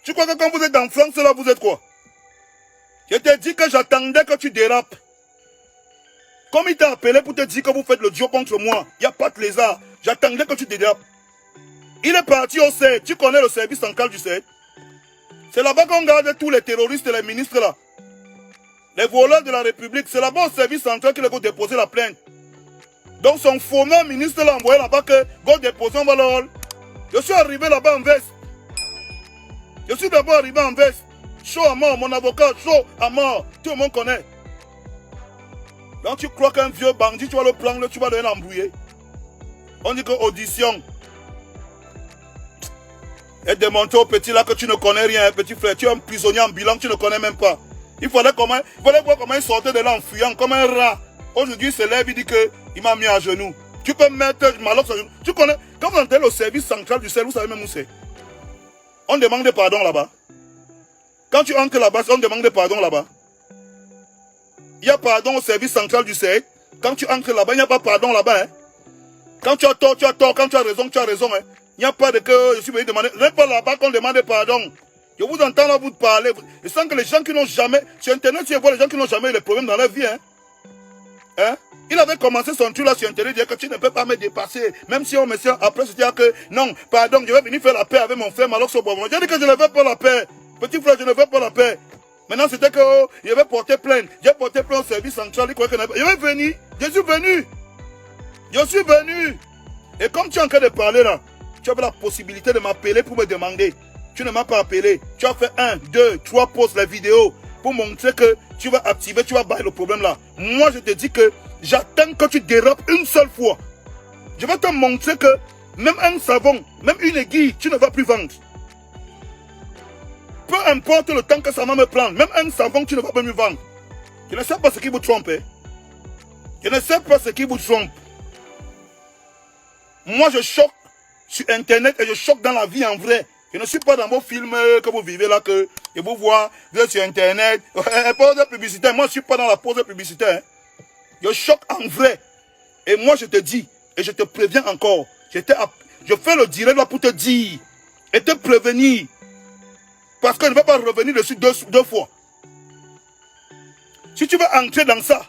Tu crois que quand vous êtes en France là, vous êtes quoi? Je t'ai dit que j'attendais que tu dérapes. Comme il t'a appelé pour te dire que vous faites le duo contre moi, il n'y a pas de lézard. J'attendais que tu dérapes. Il est parti au CED. Tu connais le service central du CED? C'est là-bas qu'on garde tous les terroristes et les ministres là. Les voleurs de la République. C'est là-bas au service central qu'il a déposé la plainte. Donc son faux ministre l'a envoyé là-bas que go déposer, on va le. Je suis arrivé là-bas en veste. Je suis d'abord arrivé en veste. Chaud à mort, mon avocat, chaud à mort. Tout le monde connaît. Donc tu crois qu'un vieux bandit, tu vas le prendre, tu vas le l'embrouiller. On dit que audition. Et démontrer au petit là que tu ne connais rien, petit frère. Tu es un prisonnier ambulant, tu ne connais même pas. Il fallait voir comment il sortait de là en fuyant, comme un rat. Aujourd'hui, il se lève, il dit qu'il m'a mis à genoux. Tu peux mettre Malox à genoux. Tu connais, quand vous entrez au service central du CED, vous savez même où c'est. On demande pardon là-bas. Quand tu entres là-bas, on demande pardon là-bas. Il y a pardon au service central du CED. Quand tu entres là-bas, il n'y a pas pardon là-bas. Hein. Quand tu as tort, tu as tort. Quand tu as raison, tu as raison. Hein. Il n'y a pas de que je suis venu demander. Ce n'est pas là-bas qu'on demande pardon. Je vous entends là, vous parler. Je sens que les gens qui n'ont jamais... Sur Internet, tu vois les gens qui n'ont jamais eu les problèmes dans leur vie. Hein. Hein? Il avait commencé son truc là sur Internet, dire que tu ne peux pas me dépasser. Même si on me sait après, se dire que non, pardon, je vais venir faire la paix avec mon frère Malox au Bois. J'ai dit que je ne veux pas la paix. Petit frère, je ne veux pas la paix. Maintenant, c'était que oh, je vais porter plainte. J'ai porté plainte au service central. Il croyait que je vais venir. Je suis venu. Je suis venu. Et comme tu es en train de parler là, tu avais la possibilité de m'appeler pour me demander. Tu ne m'as pas appelé. Tu as fait 1, 2, 3 posts la vidéo pour montrer que tu vas activer, tu vas bailler le problème là. Moi, je te dis que j'attends que tu dérapes une seule fois. Je vais te montrer que même un savon, même une aiguille, tu ne vas plus vendre. Peu importe le temps que ça va me prendre, même un savon, tu ne vas pas me vendre. Je ne sais pas ce qui vous trompe. Hein? Je ne sais pas ce qui vous trompe. Moi, je choque sur Internet et je choque dans la vie en vrai. Je ne suis pas dans vos films que vous vivez là, que je vous vois, vous êtes sur Internet. Pause publicitaire. Moi, je ne suis pas dans la pause publicitaire. Hein? Je choque en vrai. Et moi, je te dis, et je te préviens encore, je fais le direct là pour te dire et te prévenir. Parce que je ne vais pas revenir dessus deux fois. Si tu veux entrer dans ça,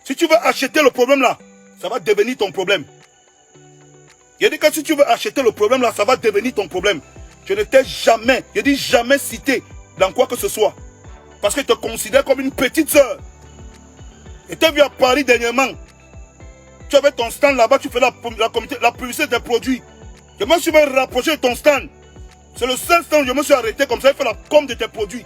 si tu veux acheter le problème là, ça va devenir ton problème. Il dit que si tu veux acheter le problème là, ça va devenir ton problème. Je ne t'ai jamais, je dis jamais cité dans quoi que ce soit. Parce que je te considère comme une petite soeur. Et tu as vu à Paris dernièrement. Tu avais ton stand là-bas, tu fais la publicité des produits. Je me suis même rapproché de ton stand. C'est le seul stand où je me suis arrêté comme ça, il fait la com de tes produits.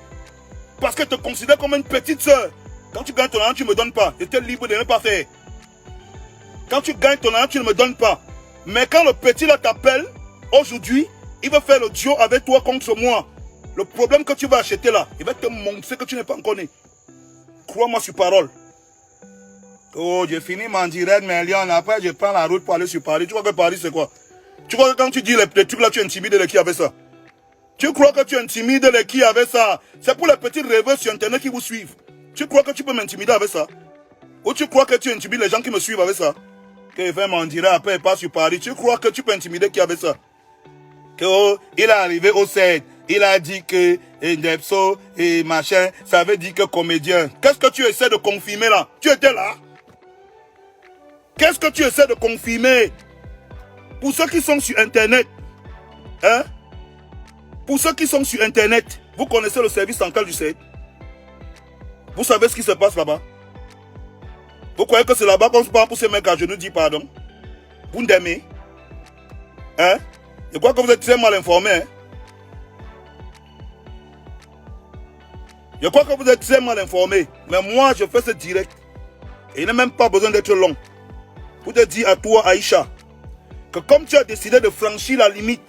Parce que je te considère comme une petite soeur. Quand tu gagnes ton argent, tu ne me donnes pas. J'étais libre de ne pas faire. Quand tu gagnes ton argent, tu ne me donnes pas. Mais quand le petit là t'appelle, aujourd'hui, il va faire le duo avec toi contre moi. Le problème que tu vas acheter là, il va te montrer que tu n'es pas encore né. Crois-moi sur parole. Oh, j'ai fini mon direct, mais Lyon, après je prends la route pour aller sur Paris. Tu crois que Paris c'est quoi? Tu crois que quand tu dis les trucs là, tu intimides les qui avec ça? Tu crois que tu intimides les qui avec ça? C'est pour les petits rêveurs sur Internet qui vous suivent. Tu crois que tu peux m'intimider avec ça? Ou tu crois que tu intimides les gens qui me suivent avec ça? Que fait m'en direct, après il passe sur Paris. Tu crois que tu peux intimider qui avec ça? Que oh, il est arrivé au 7. Il a dit que Ndepso et machin, ça veut dire que comédien. Qu'est-ce que tu essaies de confirmer là? Tu étais là? Qu'est-ce que tu essaies de confirmer? Pour ceux qui sont sur Internet, hein? Pour ceux qui sont sur Internet, vous connaissez le service central du CED? Vous savez ce qui se passe là-bas? Vous croyez que c'est là-bas qu'on se prend pour ces mecs à genoux, dit pardon? Vous m'aimez? Hein? Je crois que vous êtes très mal informés. Hein? Je crois que vous êtes très mal informés. Mais moi, je fais ce direct. Et il n'a même pas besoin d'être long. Pour te dire à toi, Aïcha, que comme tu as décidé de franchir la limite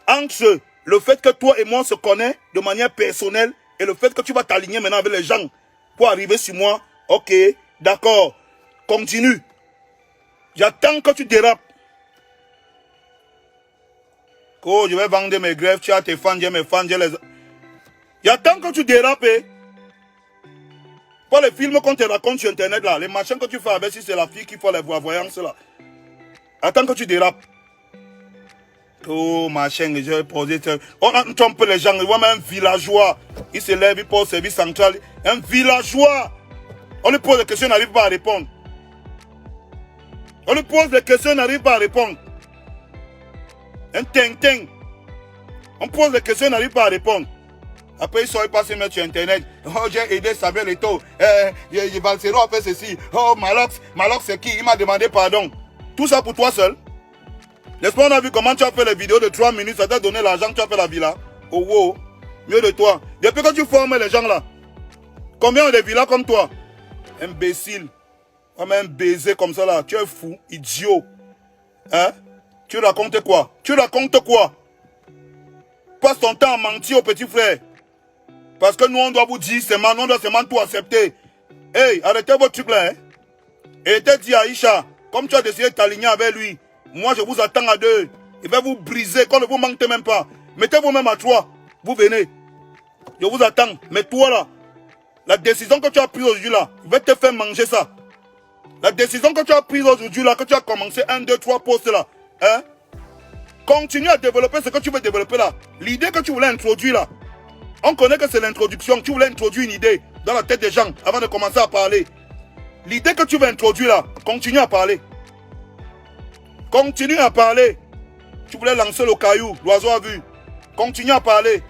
entre le fait que toi et moi on se connaît de manière personnelle et le fait que tu vas t'aligner maintenant avec les gens pour arriver sur moi, ok, d'accord, continue. J'attends que tu dérapes. Oh, je vais vendre mes greffes, tu as tes fans, j'ai mes fans, j'ai les... J'attends que tu dérapes. Pas les films qu'on te raconte sur Internet là, les machins que tu fais avec, si c'est la fille qui fait les voyances là. Attends que tu dérapes. Oh machin, je vais poser... On trompe les gens, on voit même un villageois. Il se lève, il pose au service central. Un villageois. On lui pose des questions, il n'arrive pas à répondre. On lui pose des questions, il n'arrive pas à répondre. Un ting-ting. On pose des questions, il n'arrive pas à répondre. Après, ils sont passés mettre sur Internet. Oh, j'ai aidé Samuel Eto'o. Valsero a fait ceci. Oh, Malox c'est qui? Il m'a demandé pardon. Tout ça pour toi seul. N'est-ce pas, on a vu comment tu as fait les vidéos de 3 minutes, ça t'a donné l'argent que tu as fait la villa. Oh, wow. Mieux de toi. Depuis que tu formes les gens là, combien ont des villas comme toi? Imbécile. Comme un baiser comme ça là. Tu es fou, idiot. Hein? Tu racontes quoi? Tu racontes quoi? Passe ton temps à mentir au petit frère. Parce que nous, on doit vous dire seulement, nous, on doit seulement tout accepter. Hey, arrêtez votre truc là. Hein? Et te dis Aïcha, comme tu as décidé de t'aligner avec lui, moi je vous attends à 2. Il va vous briser, quand ne vous manquez même pas. Mettez-vous même à 3. Vous venez. Je vous attends. Mais toi là, la décision que tu as prise aujourd'hui là, je vais te faire manger ça. La décision que tu as prise aujourd'hui là, que tu as commencé 1, 2, 3 postes là, hein? Continue à développer ce que tu veux développer là. L'idée que tu voulais introduire là, on connaît que c'est l'introduction. Tu voulais introduire une idée dans la tête des gens avant de commencer à parler. L'idée que tu veux introduire là, continue à parler. Continue à parler. Tu voulais lancer le caillou, l'oiseau a vu. Continue à parler.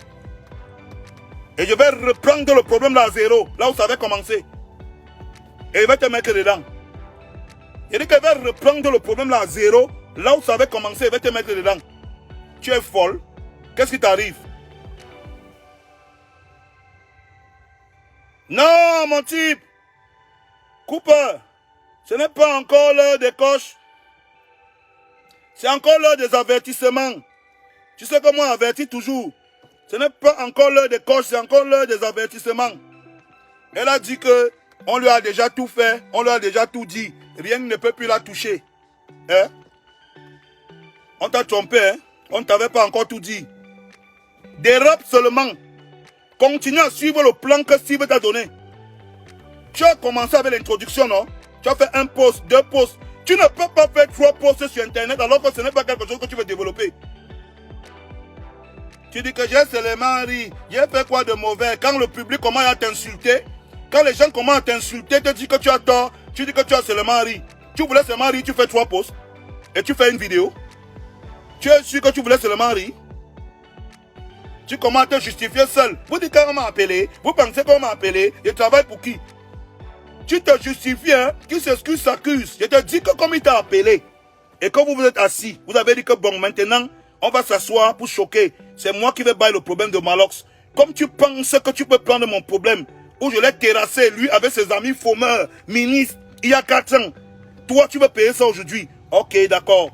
Et je vais reprendre le problème là à zéro, là où ça avait commencé. Et je vais te mettre dedans. Il dit que je vais reprendre le problème là à zéro, là où ça avait commencé, je vais te mettre dedans. Tu es folle. Qu'est-ce qui t'arrive? Non, mon type. Cooper, ce n'est pas encore l'heure des coches. C'est encore l'heure des avertissements. Tu sais que moi, avertis toujours. Ce n'est pas encore l'heure des coches, c'est encore l'heure des avertissements. Elle a dit que on lui a déjà tout fait, on lui a déjà tout dit. Rien ne peut plus la toucher. Hein? On t'a trompé, hein? On ne t'avait pas encore tout dit. Dérobe seulement. Continue à suivre le plan que Steve t'a donné. Tu as commencé avec l'introduction, non? Tu as fait un post, 2 posts. Tu ne peux pas faire 3 posts sur Internet alors que ce n'est pas quelque chose que tu veux développer. Tu dis que j'ai seulement ri. J'ai fait quoi de mauvais? Quand le public commence à t'insulter, quand les gens commencent à t'insulter, te disent que tu as tort, tu dis que tu as seulement ri. Tu voulais seulement rire, tu fais 3 posts et tu fais une vidéo. Tu es sûr que tu voulais seulement rire? Tu commences à te justifier seul. Vous dites qu'on m'a appelé, vous pensez qu'on m'a appelé, je travaille pour qui? Tu te justifies, hein? Qui s'excuse s'accuse. Je te dis que comme il t'a appelé et que vous êtes assis, vous avez dit que bon, maintenant, on va s'asseoir pour choquer. C'est moi qui vais bailler le problème de Malox. Comme tu penses que tu peux prendre mon problème, où je l'ai terrassé, lui, avec ses amis fumeurs, ministres, il y a 4 ans. Toi, tu veux payer ça aujourd'hui. Ok, d'accord.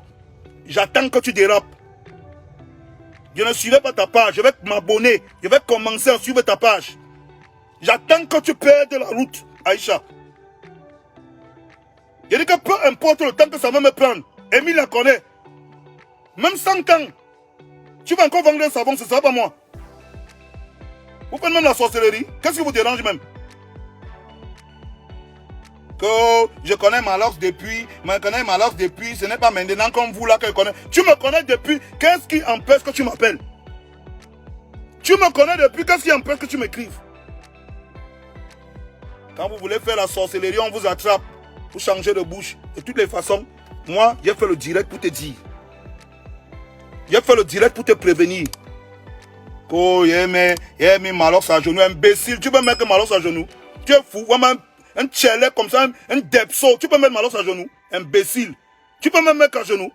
J'attends que tu dérapes. Je ne suivrai pas ta page. Je vais m'abonner. Je vais commencer à suivre ta page. J'attends que tu perdes la route, Aïcha. Je dis que peu importe le temps que ça va me prendre, Emile la connaît. Même 100 ans, tu vas encore vendre un savon, ce ne sera pas moi. Vous faites même la sorcellerie. Qu'est-ce qui vous dérange même? Que je connais Malox depuis, ce n'est pas maintenant comme vous là que je connais. Tu me connais depuis, qu'est-ce qui empêche que tu m'appelles? Tu me connais depuis, qu'est-ce qui empêche que tu m'écrives? Quand vous voulez faire la sorcellerie, on vous attrape pour changer de bouche. De toutes les façons, moi, j'ai fait le direct pour te dire. J'ai fait le direct pour te prévenir. Oh, il mis Malox à genoux, imbécile. Tu peux mettre Malox à genoux? Tu es fou, vraiment un tchelek comme ça, un depso. Tu peux mettre Malox à genoux? Imbécile. Tu peux me mettre à genoux?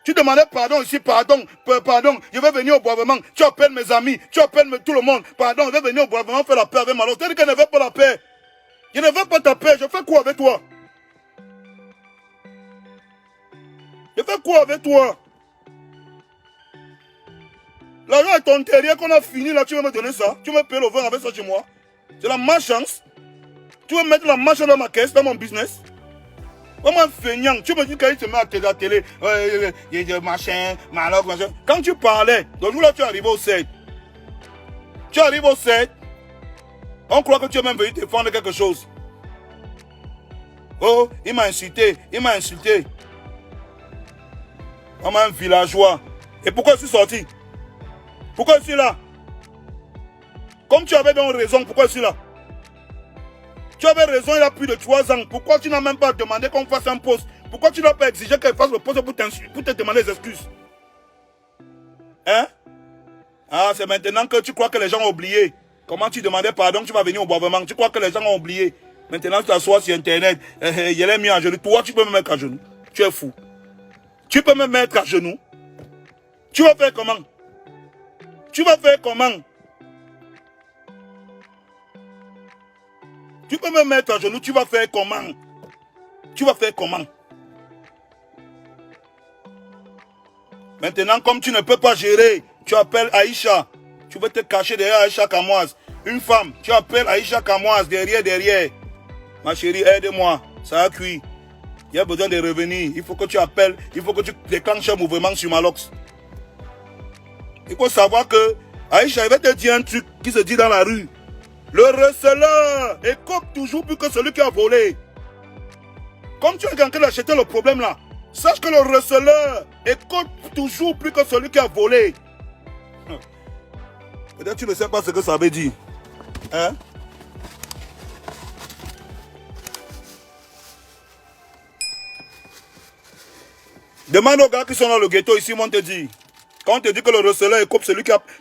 Tu demandais pardon ici, pardon, je vais venir au boivement. Tu appelles mes amis, tu appelles tout le monde. Pardon, je vais venir au boivement faire la paix avec Malox. Tu dis que je ne veux pas la paix. Je ne veux pas ta paix, je fais quoi avec toi? Je fais quoi avec toi? L'argent est ton terrier qu'on a fini là, tu veux me donner ça? Tu veux me payer le vin avec ça chez moi? C'est la malchance. Tu veux mettre la malchance dans ma caisse, dans mon business? Comment feignant? Tu me dis qu'il se met à la télé, machin, Malox, machin. Quand tu parlais, le jour là tu es arrivé au 7. Tu arrives au 7. On croit que tu es même venu défendre quelque chose. Oh, il m'a insulté, il m'a insulté. Comme un villageois. Et pourquoi je suis sorti? Pourquoi je suis là? Comme tu avais donc raison, pourquoi je suis là? Tu avais raison il y a plus de 3 ans. Pourquoi tu n'as même pas demandé qu'on fasse un poste? Pourquoi tu n'as pas exigé qu'elle fasse le poste pour te demander des excuses? Hein? Ah, c'est maintenant que tu crois que les gens ont oublié. Comment tu demandais pardon, tu vas venir au boivement. Tu crois que les gens ont oublié. Maintenant tu t'assois sur Internet. Il est mis à genoux. Toi, tu peux me mettre à genoux. Tu es fou. Tu peux me mettre à genoux. Tu vas faire comment? Tu vas faire comment? Tu peux me mettre à genoux, tu vas faire comment? Tu vas faire comment? Maintenant, comme tu ne peux pas gérer, tu appelles Aïcha. Tu veux te cacher derrière Aïcha Kamoise. Une femme, tu appelles Aïcha Kamoise derrière. Ma chérie, aide-moi. Ça a cuit. Il y a besoin de revenir. Il faut que tu appelles. Il faut que tu déclenches un mouvement sur Malox. Il faut savoir que Aïcha, il va te dire un truc qui se dit dans la rue. Le receleur écope toujours plus que celui qui a volé. Comme tu es en train d'acheter le problème là, sache que le receleur écope toujours plus que celui qui a volé. Peut-être tu ne sais pas ce que ça veut dire. Hein? Demande aux gars qui sont dans le ghetto ici, on te dit. Quand on te dit que le receleur écope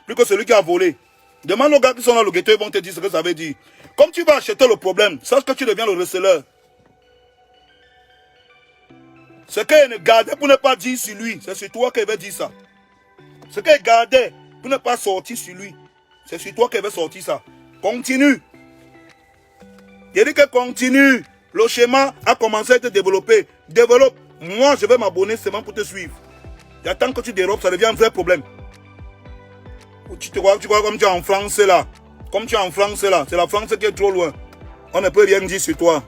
plus que celui qui a volé. Demande aux gars qui sont dans le ghetto, ils vont te dire ce que ça veut dire. Comme tu vas acheter le problème, sache que tu deviens le receleur. Ce qu'il gardait pour ne pas dire sur lui, c'est sur toi qu'il veut dire ça. Ce qu'il gardait pour ne pas sortir sur lui, c'est sur toi qu'il veut sortir ça. Continue. Il dit que continue. Le schéma a commencé à être développé. Développe. Moi, je vais m'abonner seulement pour te suivre. J'attends que tu développes, ça devient un vrai problème. Tu crois comme tu es en France là. Comme tu es en France là. C'est la France qui est trop loin. On ne peut rien dire sur toi.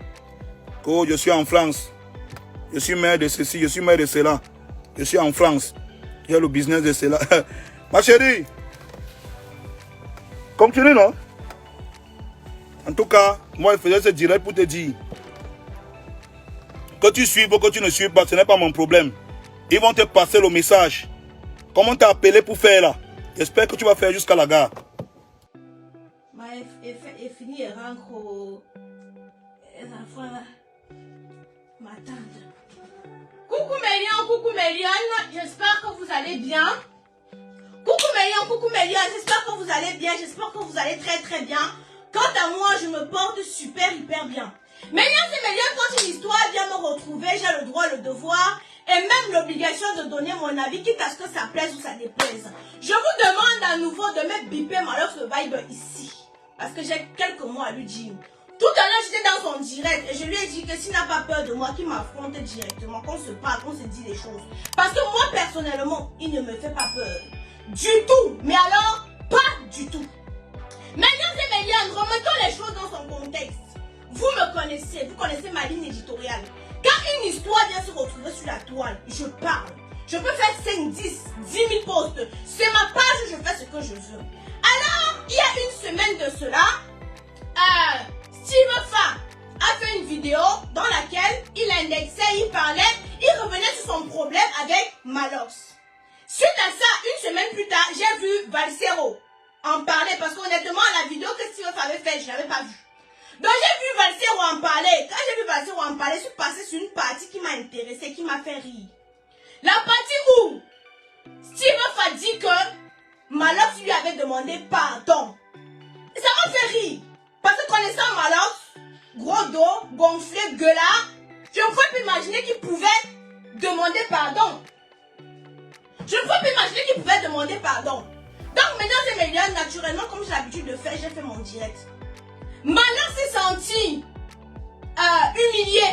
Oh, je suis en France. Je suis maire de ceci, je suis maire de cela. Je suis en France. J'ai le business de cela. Ma chérie. Continue, non? En tout cas, moi, je faisais ce direct pour te dire. Que tu suives ou que tu ne suives pas, ce n'est pas mon problème. Ils vont te passer le message. Comment t'as appelé pour faire là? J'espère que tu vas faire jusqu'à la gare. Et fini et rentre aux enfants là. Ma tante. Coucou Méliane, j'espère que vous allez bien. Coucou Méliane, j'espère que vous allez bien, j'espère que vous allez très très bien. Quant à moi, je me porte super hyper bien. Méliane, quand une histoire vient me retrouver, j'ai le droit, le devoir et même l'obligation de donner mon avis, quitte à ce que ça plaise ou ça déplaise. Je vous demande à nouveau de mettre bipper Malox le Viber ici, parce que j'ai quelques mots à lui dire. Tout à l'heure, j'étais dans son direct et je lui ai dit que s'il n'a pas peur de moi, qu'il m'affronte directement, qu'on se parle, qu'on se dit les choses. Parce que moi, personnellement, il ne me fait pas peur. Du tout. Mais alors, pas du tout. Mesdames et messieurs, remettons les choses dans son contexte. Vous me connaissez, vous connaissez ma ligne éditoriale. Quand une histoire vient se retrouver sur la toile, je parle. Je peux faire 5, 10 000 posts. C'est ma page, je fais ce que je veux. Alors, il y a une semaine de cela, Steve Fa a fait une vidéo dans laquelle il indexait, il parlait, il revenait sur son problème avec Malox. Suite à ça, une semaine plus tard, j'ai vu Valsero en parler parce qu'honnêtement, la vidéo que Steve Fa avait faite, je ne l'avais pas vue. Donc j'ai vu Valsero en parler. Quand j'ai vu Valsero en parler, je suis passée sur une partie qui m'a intéressée, qui m'a fait rire. La partie où Steve Fa dit que Malox lui avait demandé pardon. Et ça m'a fait rire. Parce que connaissant Malox, gros dos, gonflé, gueulard, je ne pouvais plus imaginer qu'il pouvait demander pardon. Je ne pouvais plus imaginer qu'il pouvait demander pardon. Donc, mesdames et messieurs, naturellement, comme j'ai l'habitude de faire, j'ai fait mon direct. Malox s'est senti humilié.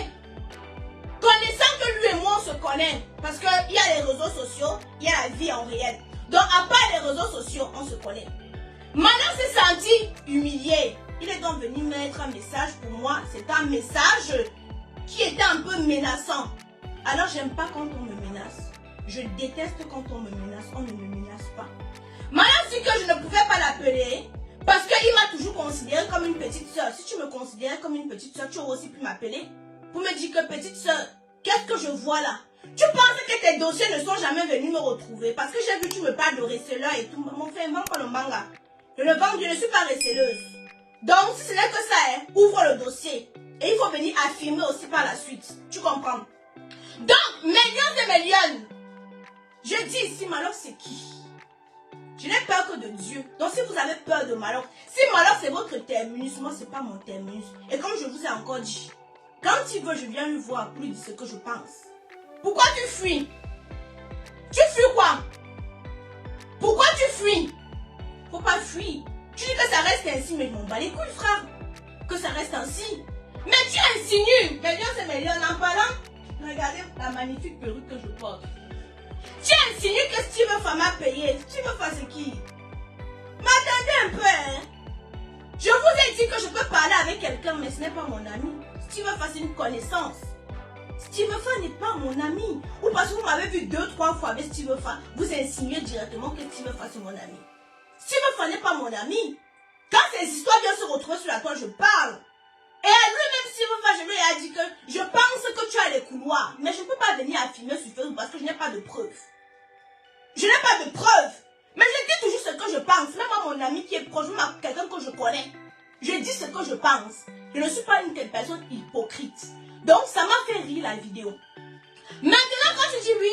Connaissant que lui et moi, on se connaît. Parce qu'il y a les réseaux sociaux, il y a la vie en réel. Donc, à part les réseaux sociaux, on se connaît. Malox s'est senti humilié. Il est donc venu mettre un message pour moi. C'est un message qui était un peu menaçant. Alors, j'aime pas quand on me menace. Je déteste quand on me menace. On ne me menace pas. Malox dit que je ne pouvais pas l'appeler parce qu'il m'a toujours considéré comme une petite soeur. Si tu me considères comme une petite soeur, tu aurais aussi pu m'appeler pour me dire que petite soeur, qu'est-ce que je vois là? Tu penses que tes dossiers ne sont jamais venus me retrouver parce que j'ai vu que tu me parles de receleur et tout. Mon frère, vends pas le manga. Je ne vends, je ne suis pas receleuse. Donc, si ce n'est que ça, hein, ouvre le dossier. Et il faut venir affirmer aussi par la suite. Tu comprends? Donc, millions et millions. Je dis ici, Malox, c'est qui? Je n'ai peur que de Dieu. Donc, si vous avez peur de Malox, si Malox c'est votre terminus, moi, c'est pas mon terminus. Et comme je vous ai encore dit, quand il veut, je viens lui voir plus de ce que je pense. Pourquoi tu fuis? Tu fuis quoi? Pourquoi tu fuis? Faut pas fuir. Tu dis que ça reste ainsi, mais je m'en bats les couilles, frère. Que ça reste ainsi. Mais tu insinues. Millions en parlant. Regardez la magnifique perruque que je porte. Tu insinues que Steve Fa m'a payé. Steve Fa c'est qui? M'attendez un peu, hein. Je vous ai dit que je peux parler avec quelqu'un, mais ce n'est pas mon ami. Steve Fa c'est une connaissance. Steve Fa n'est pas mon ami. Ou parce que vous m'avez vu 2-3 fois avec Steve Fa, vous insinuez directement que Steve Fa c'est mon ami. Steve Fa n'est pas mon ami. Quand ces histoires viennent se retrouver sur la toile, je parle. Et à lui-même, Steve Fa, je lui ai dit que je pense que tu as les couloirs. Mais je ne peux pas venir affirmer sur Facebook parce que je n'ai pas de preuves. Je n'ai pas de preuves. Mais je dis toujours ce que je pense. Même à mon ami qui est proche, même à quelqu'un que je connais. Je dis ce que je pense. Je ne suis pas une telle personne hypocrite. Donc, ça m'a fait rire la vidéo. Maintenant, quand je dis oui,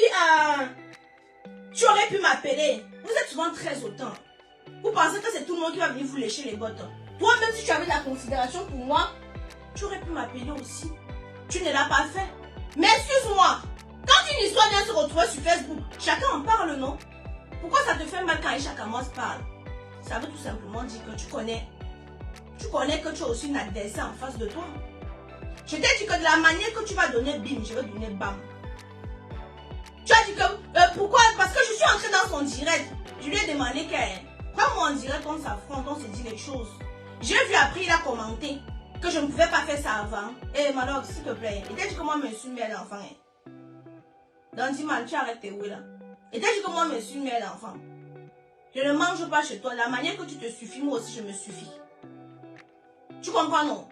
tu aurais pu m'appeler. Vous êtes souvent très autant. Vous pensez que c'est tout le monde qui va venir vous lécher les bottes. Toi, même si tu avais de la considération pour moi, tu aurais pu m'appeler aussi. Tu ne l'as pas fait. Mais excuse-moi, quand une histoire vient se retrouver sur Facebook, chacun en parle, non? Pourquoi ça te fait mal quand Aïcha Kamoz parle? Ça veut tout simplement dire que tu connais que tu as aussi une adversaire en face de toi. Je t'ai dit que de la manière que tu vas donner bim, je vais donner bam. Tu as dit que, pourquoi? Parce que je suis entrée dans son direct. Je lui ai demandé qu'elle, prends-moi en direct, on s'affronte, on se dit les choses. J'ai vu après, il a commenté que je ne pouvais pas faire ça avant. Eh, Malox, s'il te plaît, et t'as dit que moi, je suis mère d'enfant. Donc, dis-moi, tu arrêtes tes là. Et t'as dit que moi, je suis mère d'enfant. Je ne mange pas chez toi. La manière que tu te suffis, moi aussi, je me suffis. Tu comprends, non?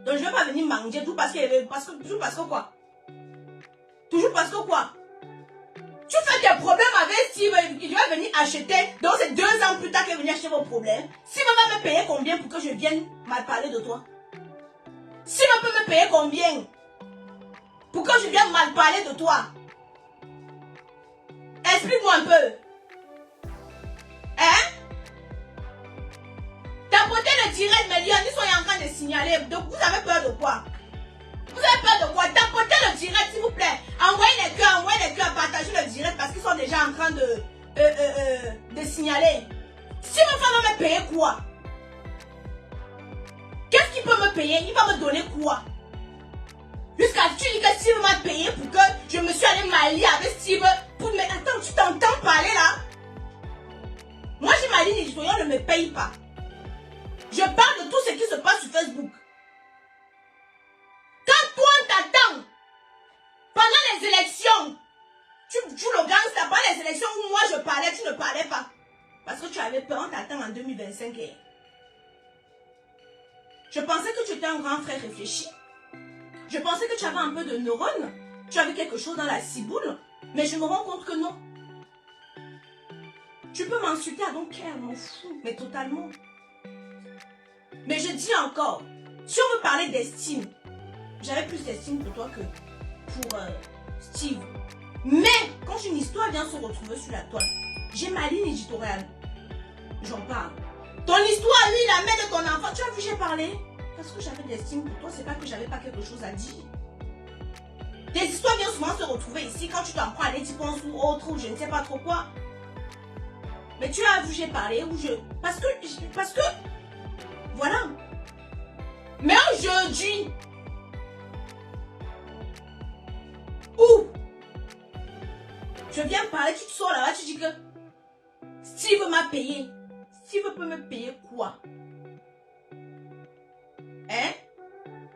Donc, je ne vais pas venir manger tout parce que, toujours parce que quoi? Toujours parce que quoi? Tu fais tes problèmes avec Steve, il va venir acheter, donc c'est 2 ans plus tard qu'il va venir acheter vos problèmes. Steve va me payer combien pour que je vienne mal parler de toi? Steve peut me payer combien pour que je vienne mal parler de toi? Explique-moi un peu. Hein? Tapotez le direct, mais ils sont en train de signaler. Donc vous avez peur de quoi? Vous avez peur de quoi? Tapotez le direct, s'il vous plaît. Envoyez les cœurs, partagez le direct parce qu'ils sont déjà en train de signaler. Si ma femme va me payer quoi? Qu'est-ce qu'il peut me payer? Il va me donner quoi? Jusqu'à tu dis que Steve m'a payé pour que je me suis allé m'allier avec Steve. Mais attends, tu t'entends parler là? Moi j'ai ma ligne éditoriale, ne me paye pas. Je parle de tout ce qui se passe sur Facebook. Quand toi on t'attend, pendant les élections, tu joues le gangster, pendant les élections où moi je parlais, tu ne parlais pas. Parce que tu avais peur, on t'attend en 2025. Je pensais que tu étais un grand frère réfléchi. Je pensais que tu avais un peu de neurones. Tu avais quelque chose dans la ciboule. Mais je me rends compte que non. Tu peux m'insulter à donc elle m'en fout, mais totalement. Mais je dis encore, si on veut parler d'estime, j'avais plus d'estime pour toi que pour Steve. Mais quand une histoire vient se retrouver sur la toile, j'ai ma ligne éditoriale. J'en parle. Ton histoire, lui, la mère de ton enfant, tu as vu, j'ai parlé. Parce que j'avais de l'estime pour toi, c'est pas que j'avais pas quelque chose à dire. Tes histoires viennent souvent se retrouver ici quand tu t'en prends à l'étiponce ou autre, ou je ne sais pas trop quoi. Mais tu as vu, j'ai parlé, ou je... Parce que... Voilà. Mais aujourd'hui... Où je viens parler, tu te sors là-bas, tu dis que... Steve m'a payé. Steve peut me payer quoi? Hein?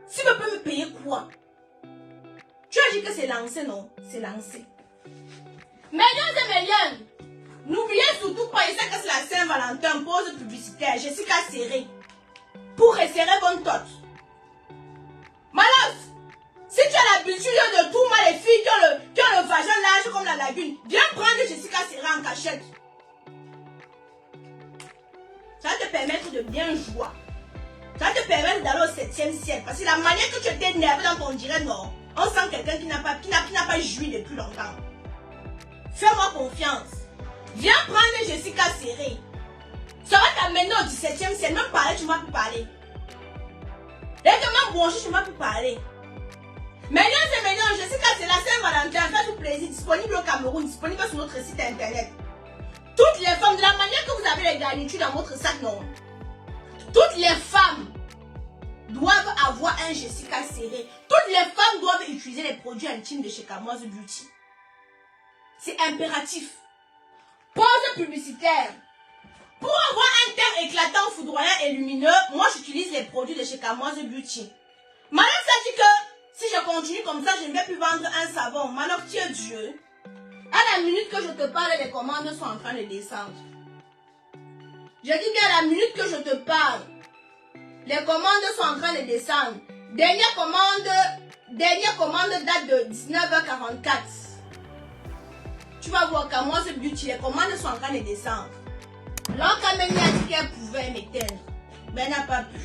Steve peut me payer quoi? Tu as dit que c'est lancé, non? C'est lancé. Mesdames et messieurs, n'oubliez surtout pas, je sais que c'est la Saint-Valentin, pause publicitaire, Jessica Serré. Pour resserrer bonne tote. Malos, si tu as l'habitude de tout, moi les filles qui ont le vagin large comme la lagune, viens prendre Jessica Serré en cachette. Ça va te permettre de bien jouer. Ça va te permettre d'aller au 7e ciel. Parce que la manière que tu étais énervé dans ton direct, non, on sent quelqu'un qui n'a pas joui depuis longtemps. Fais-moi confiance. Viens prendre Jessica Serré. Ça va t'amener au 17e ciel. Même parler, tu m'as pu parler. Dès que même broncher, tu m'as pu parler. Mesdames et messieurs, Jessica, c'est la Saint-Valentin. Faites-vous plaisir. Disponible au Cameroun, disponible sur notre site internet. Toutes les femmes, de la manière que vous avez les garnitures dans votre sac, non. Toutes les femmes doivent avoir un Jessica Serré. Toutes les femmes doivent utiliser les produits intimes de chez Kamoz Beauty. C'est impératif. Pause publicitaire. Pour avoir un teint éclatant, foudroyant et lumineux, moi j'utilise les produits de chez Kamoz Beauty. Madame, ça dit que si je continue comme ça, je ne vais plus vendre un savon. Maintenant, tu es Dieu. À la minute que je te parle, les commandes sont en train de descendre. Je dis bien à la minute que je te parle, les commandes sont en train de descendre. Dernière commande date de 19h44. Tu vas voir qu'à moi, ce beauty, les commandes sont en train de descendre. L'Ankameni a dit qu'elle pouvait m'éteindre, mais elle n'a pas pu.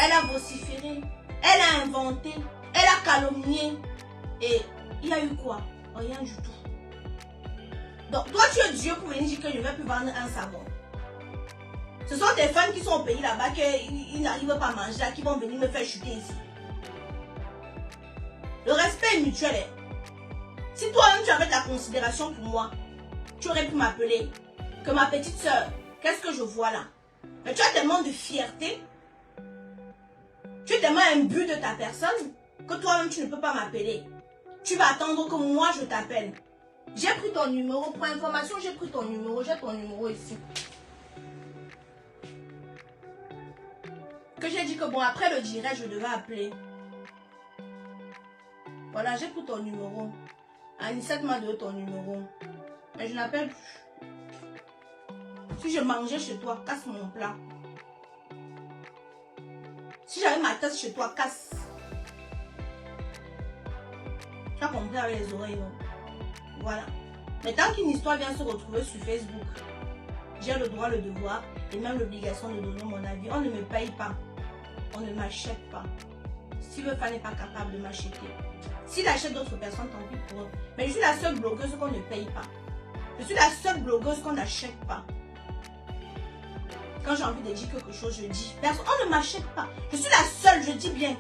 Elle a vociféré, elle a inventé, elle a calomnié. Et il y a eu quoi? Rien du tout. Donc, toi, tu es Dieu pour venir dire que je ne vais plus vendre un savon. Ce sont des fans qui sont au pays là-bas, qui n'arrivent pas à manger, là, qui vont venir me faire chuter ici. Le respect est mutuel. Si toi-même tu avais de la considération pour moi, tu aurais pu m'appeler que ma petite soeur, qu'est-ce que je vois là? Mais tu as tellement de fierté, tu es tellement imbu de ta personne, que toi-même tu ne peux pas m'appeler. Tu vas attendre que moi je t'appelle. J'ai pris ton numéro, pour information, j'ai pris ton numéro, j'ai ton numéro ici. Que j'ai dit que bon, après le direct, je devais appeler. Voilà, j'ai pris ton numéro. Anisette m'a donné ton numéro. Mais je n'appelle plus. Si je mangeais chez toi, casse mon plat. Si j'avais ma tasse chez toi, casse. Tu as compris avec les oreilles, non? Voilà. Mais tant qu'une histoire vient se retrouver sur Facebook, j'ai le droit, le devoir et même l'obligation de donner mon avis. On ne me paye pas. On ne m'achète pas. Si le fan n'est pas capable de m'acheter, s'il achète d'autres personnes, tant pis pour eux. Mais je suis la seule blogueuse qu'on ne paye pas. Je suis la seule blogueuse qu'on n'achète pas. Quand j'ai envie de dire quelque chose, je dis. Personne, on ne m'achète pas. Je suis la seule, je dis bien,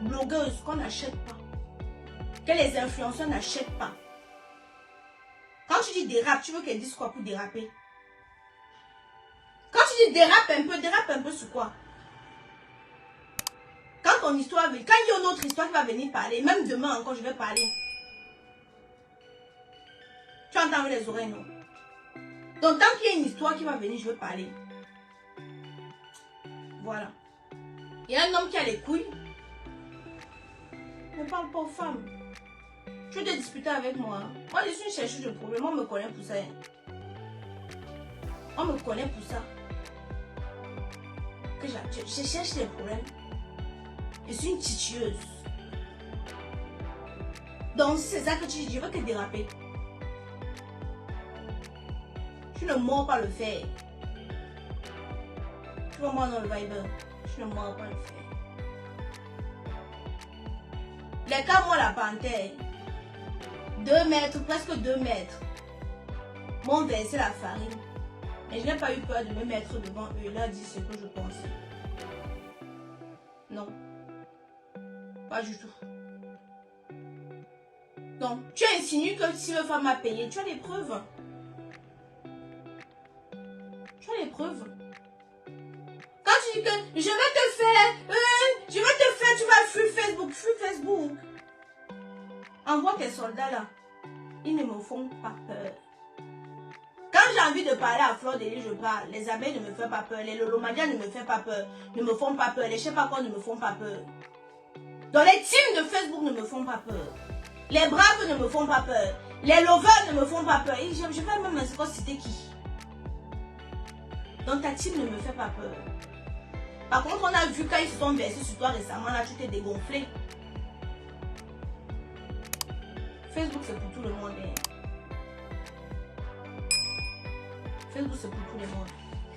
blogueuse qu'on n'achète pas. Que les influenceurs n'achètent pas. Quand tu dis dérape, tu veux qu'elles disent quoi pour déraper? Quand tu dis dérape un peu sur quoi? Quand ton histoire, quand il y a une autre histoire qui va venir parler, même demain encore je vais parler. Tu entends avec les oreilles, non? Donc tant qu'il y a une histoire qui va venir, je vais parler. Voilà. Il y a un homme qui a les couilles. Ne parle pas aux femmes. Tu veux te disputer avec moi? Moi, je suis une chercheuse de problème. On me connaît pour ça. On me connaît pour ça. Que je cherche des problèmes. Je suis une titilleuse. Donc, si c'est ça que tu dis, je veux que déraper. Tu ne mords pas le fer. Tu vas moi dans le Viber. Tu ne mords pas le fer. Les cas, moi, la panthère. 2 mètres, presque 2 mètres. M'ont versé la farine. Mais je n'ai pas eu peur de me mettre devant eux et leur dire ce que je pensais. Non. Pas du tout. Donc, tu insinues que si le femme m'a payé, tu as des preuves. Tu as des preuves. Quand tu dis que je vais te faire, tu vas fuir Facebook. Envoie tes soldats là. Ils ne me font pas peur. Quand j'ai envie de parler à Fleur de Lys, je parle. Les abeilles ne me font pas peur. Les Lolomadia ne me font pas peur. Ne me font pas peur. Les je sais pas quoi ne me font pas peur. Dans les teams de Facebook ne me font pas peur. Les braves ne me font pas peur. Les lovers ne me font pas peur. Et je vais même encore citer qui. Donc ta team ne me fait pas peur. Par contre, on a vu quand ils se sont versés sur toi récemment, là tu t'es dégonflé. Facebook c'est pour tout le monde. Facebook c'est pour tout le monde.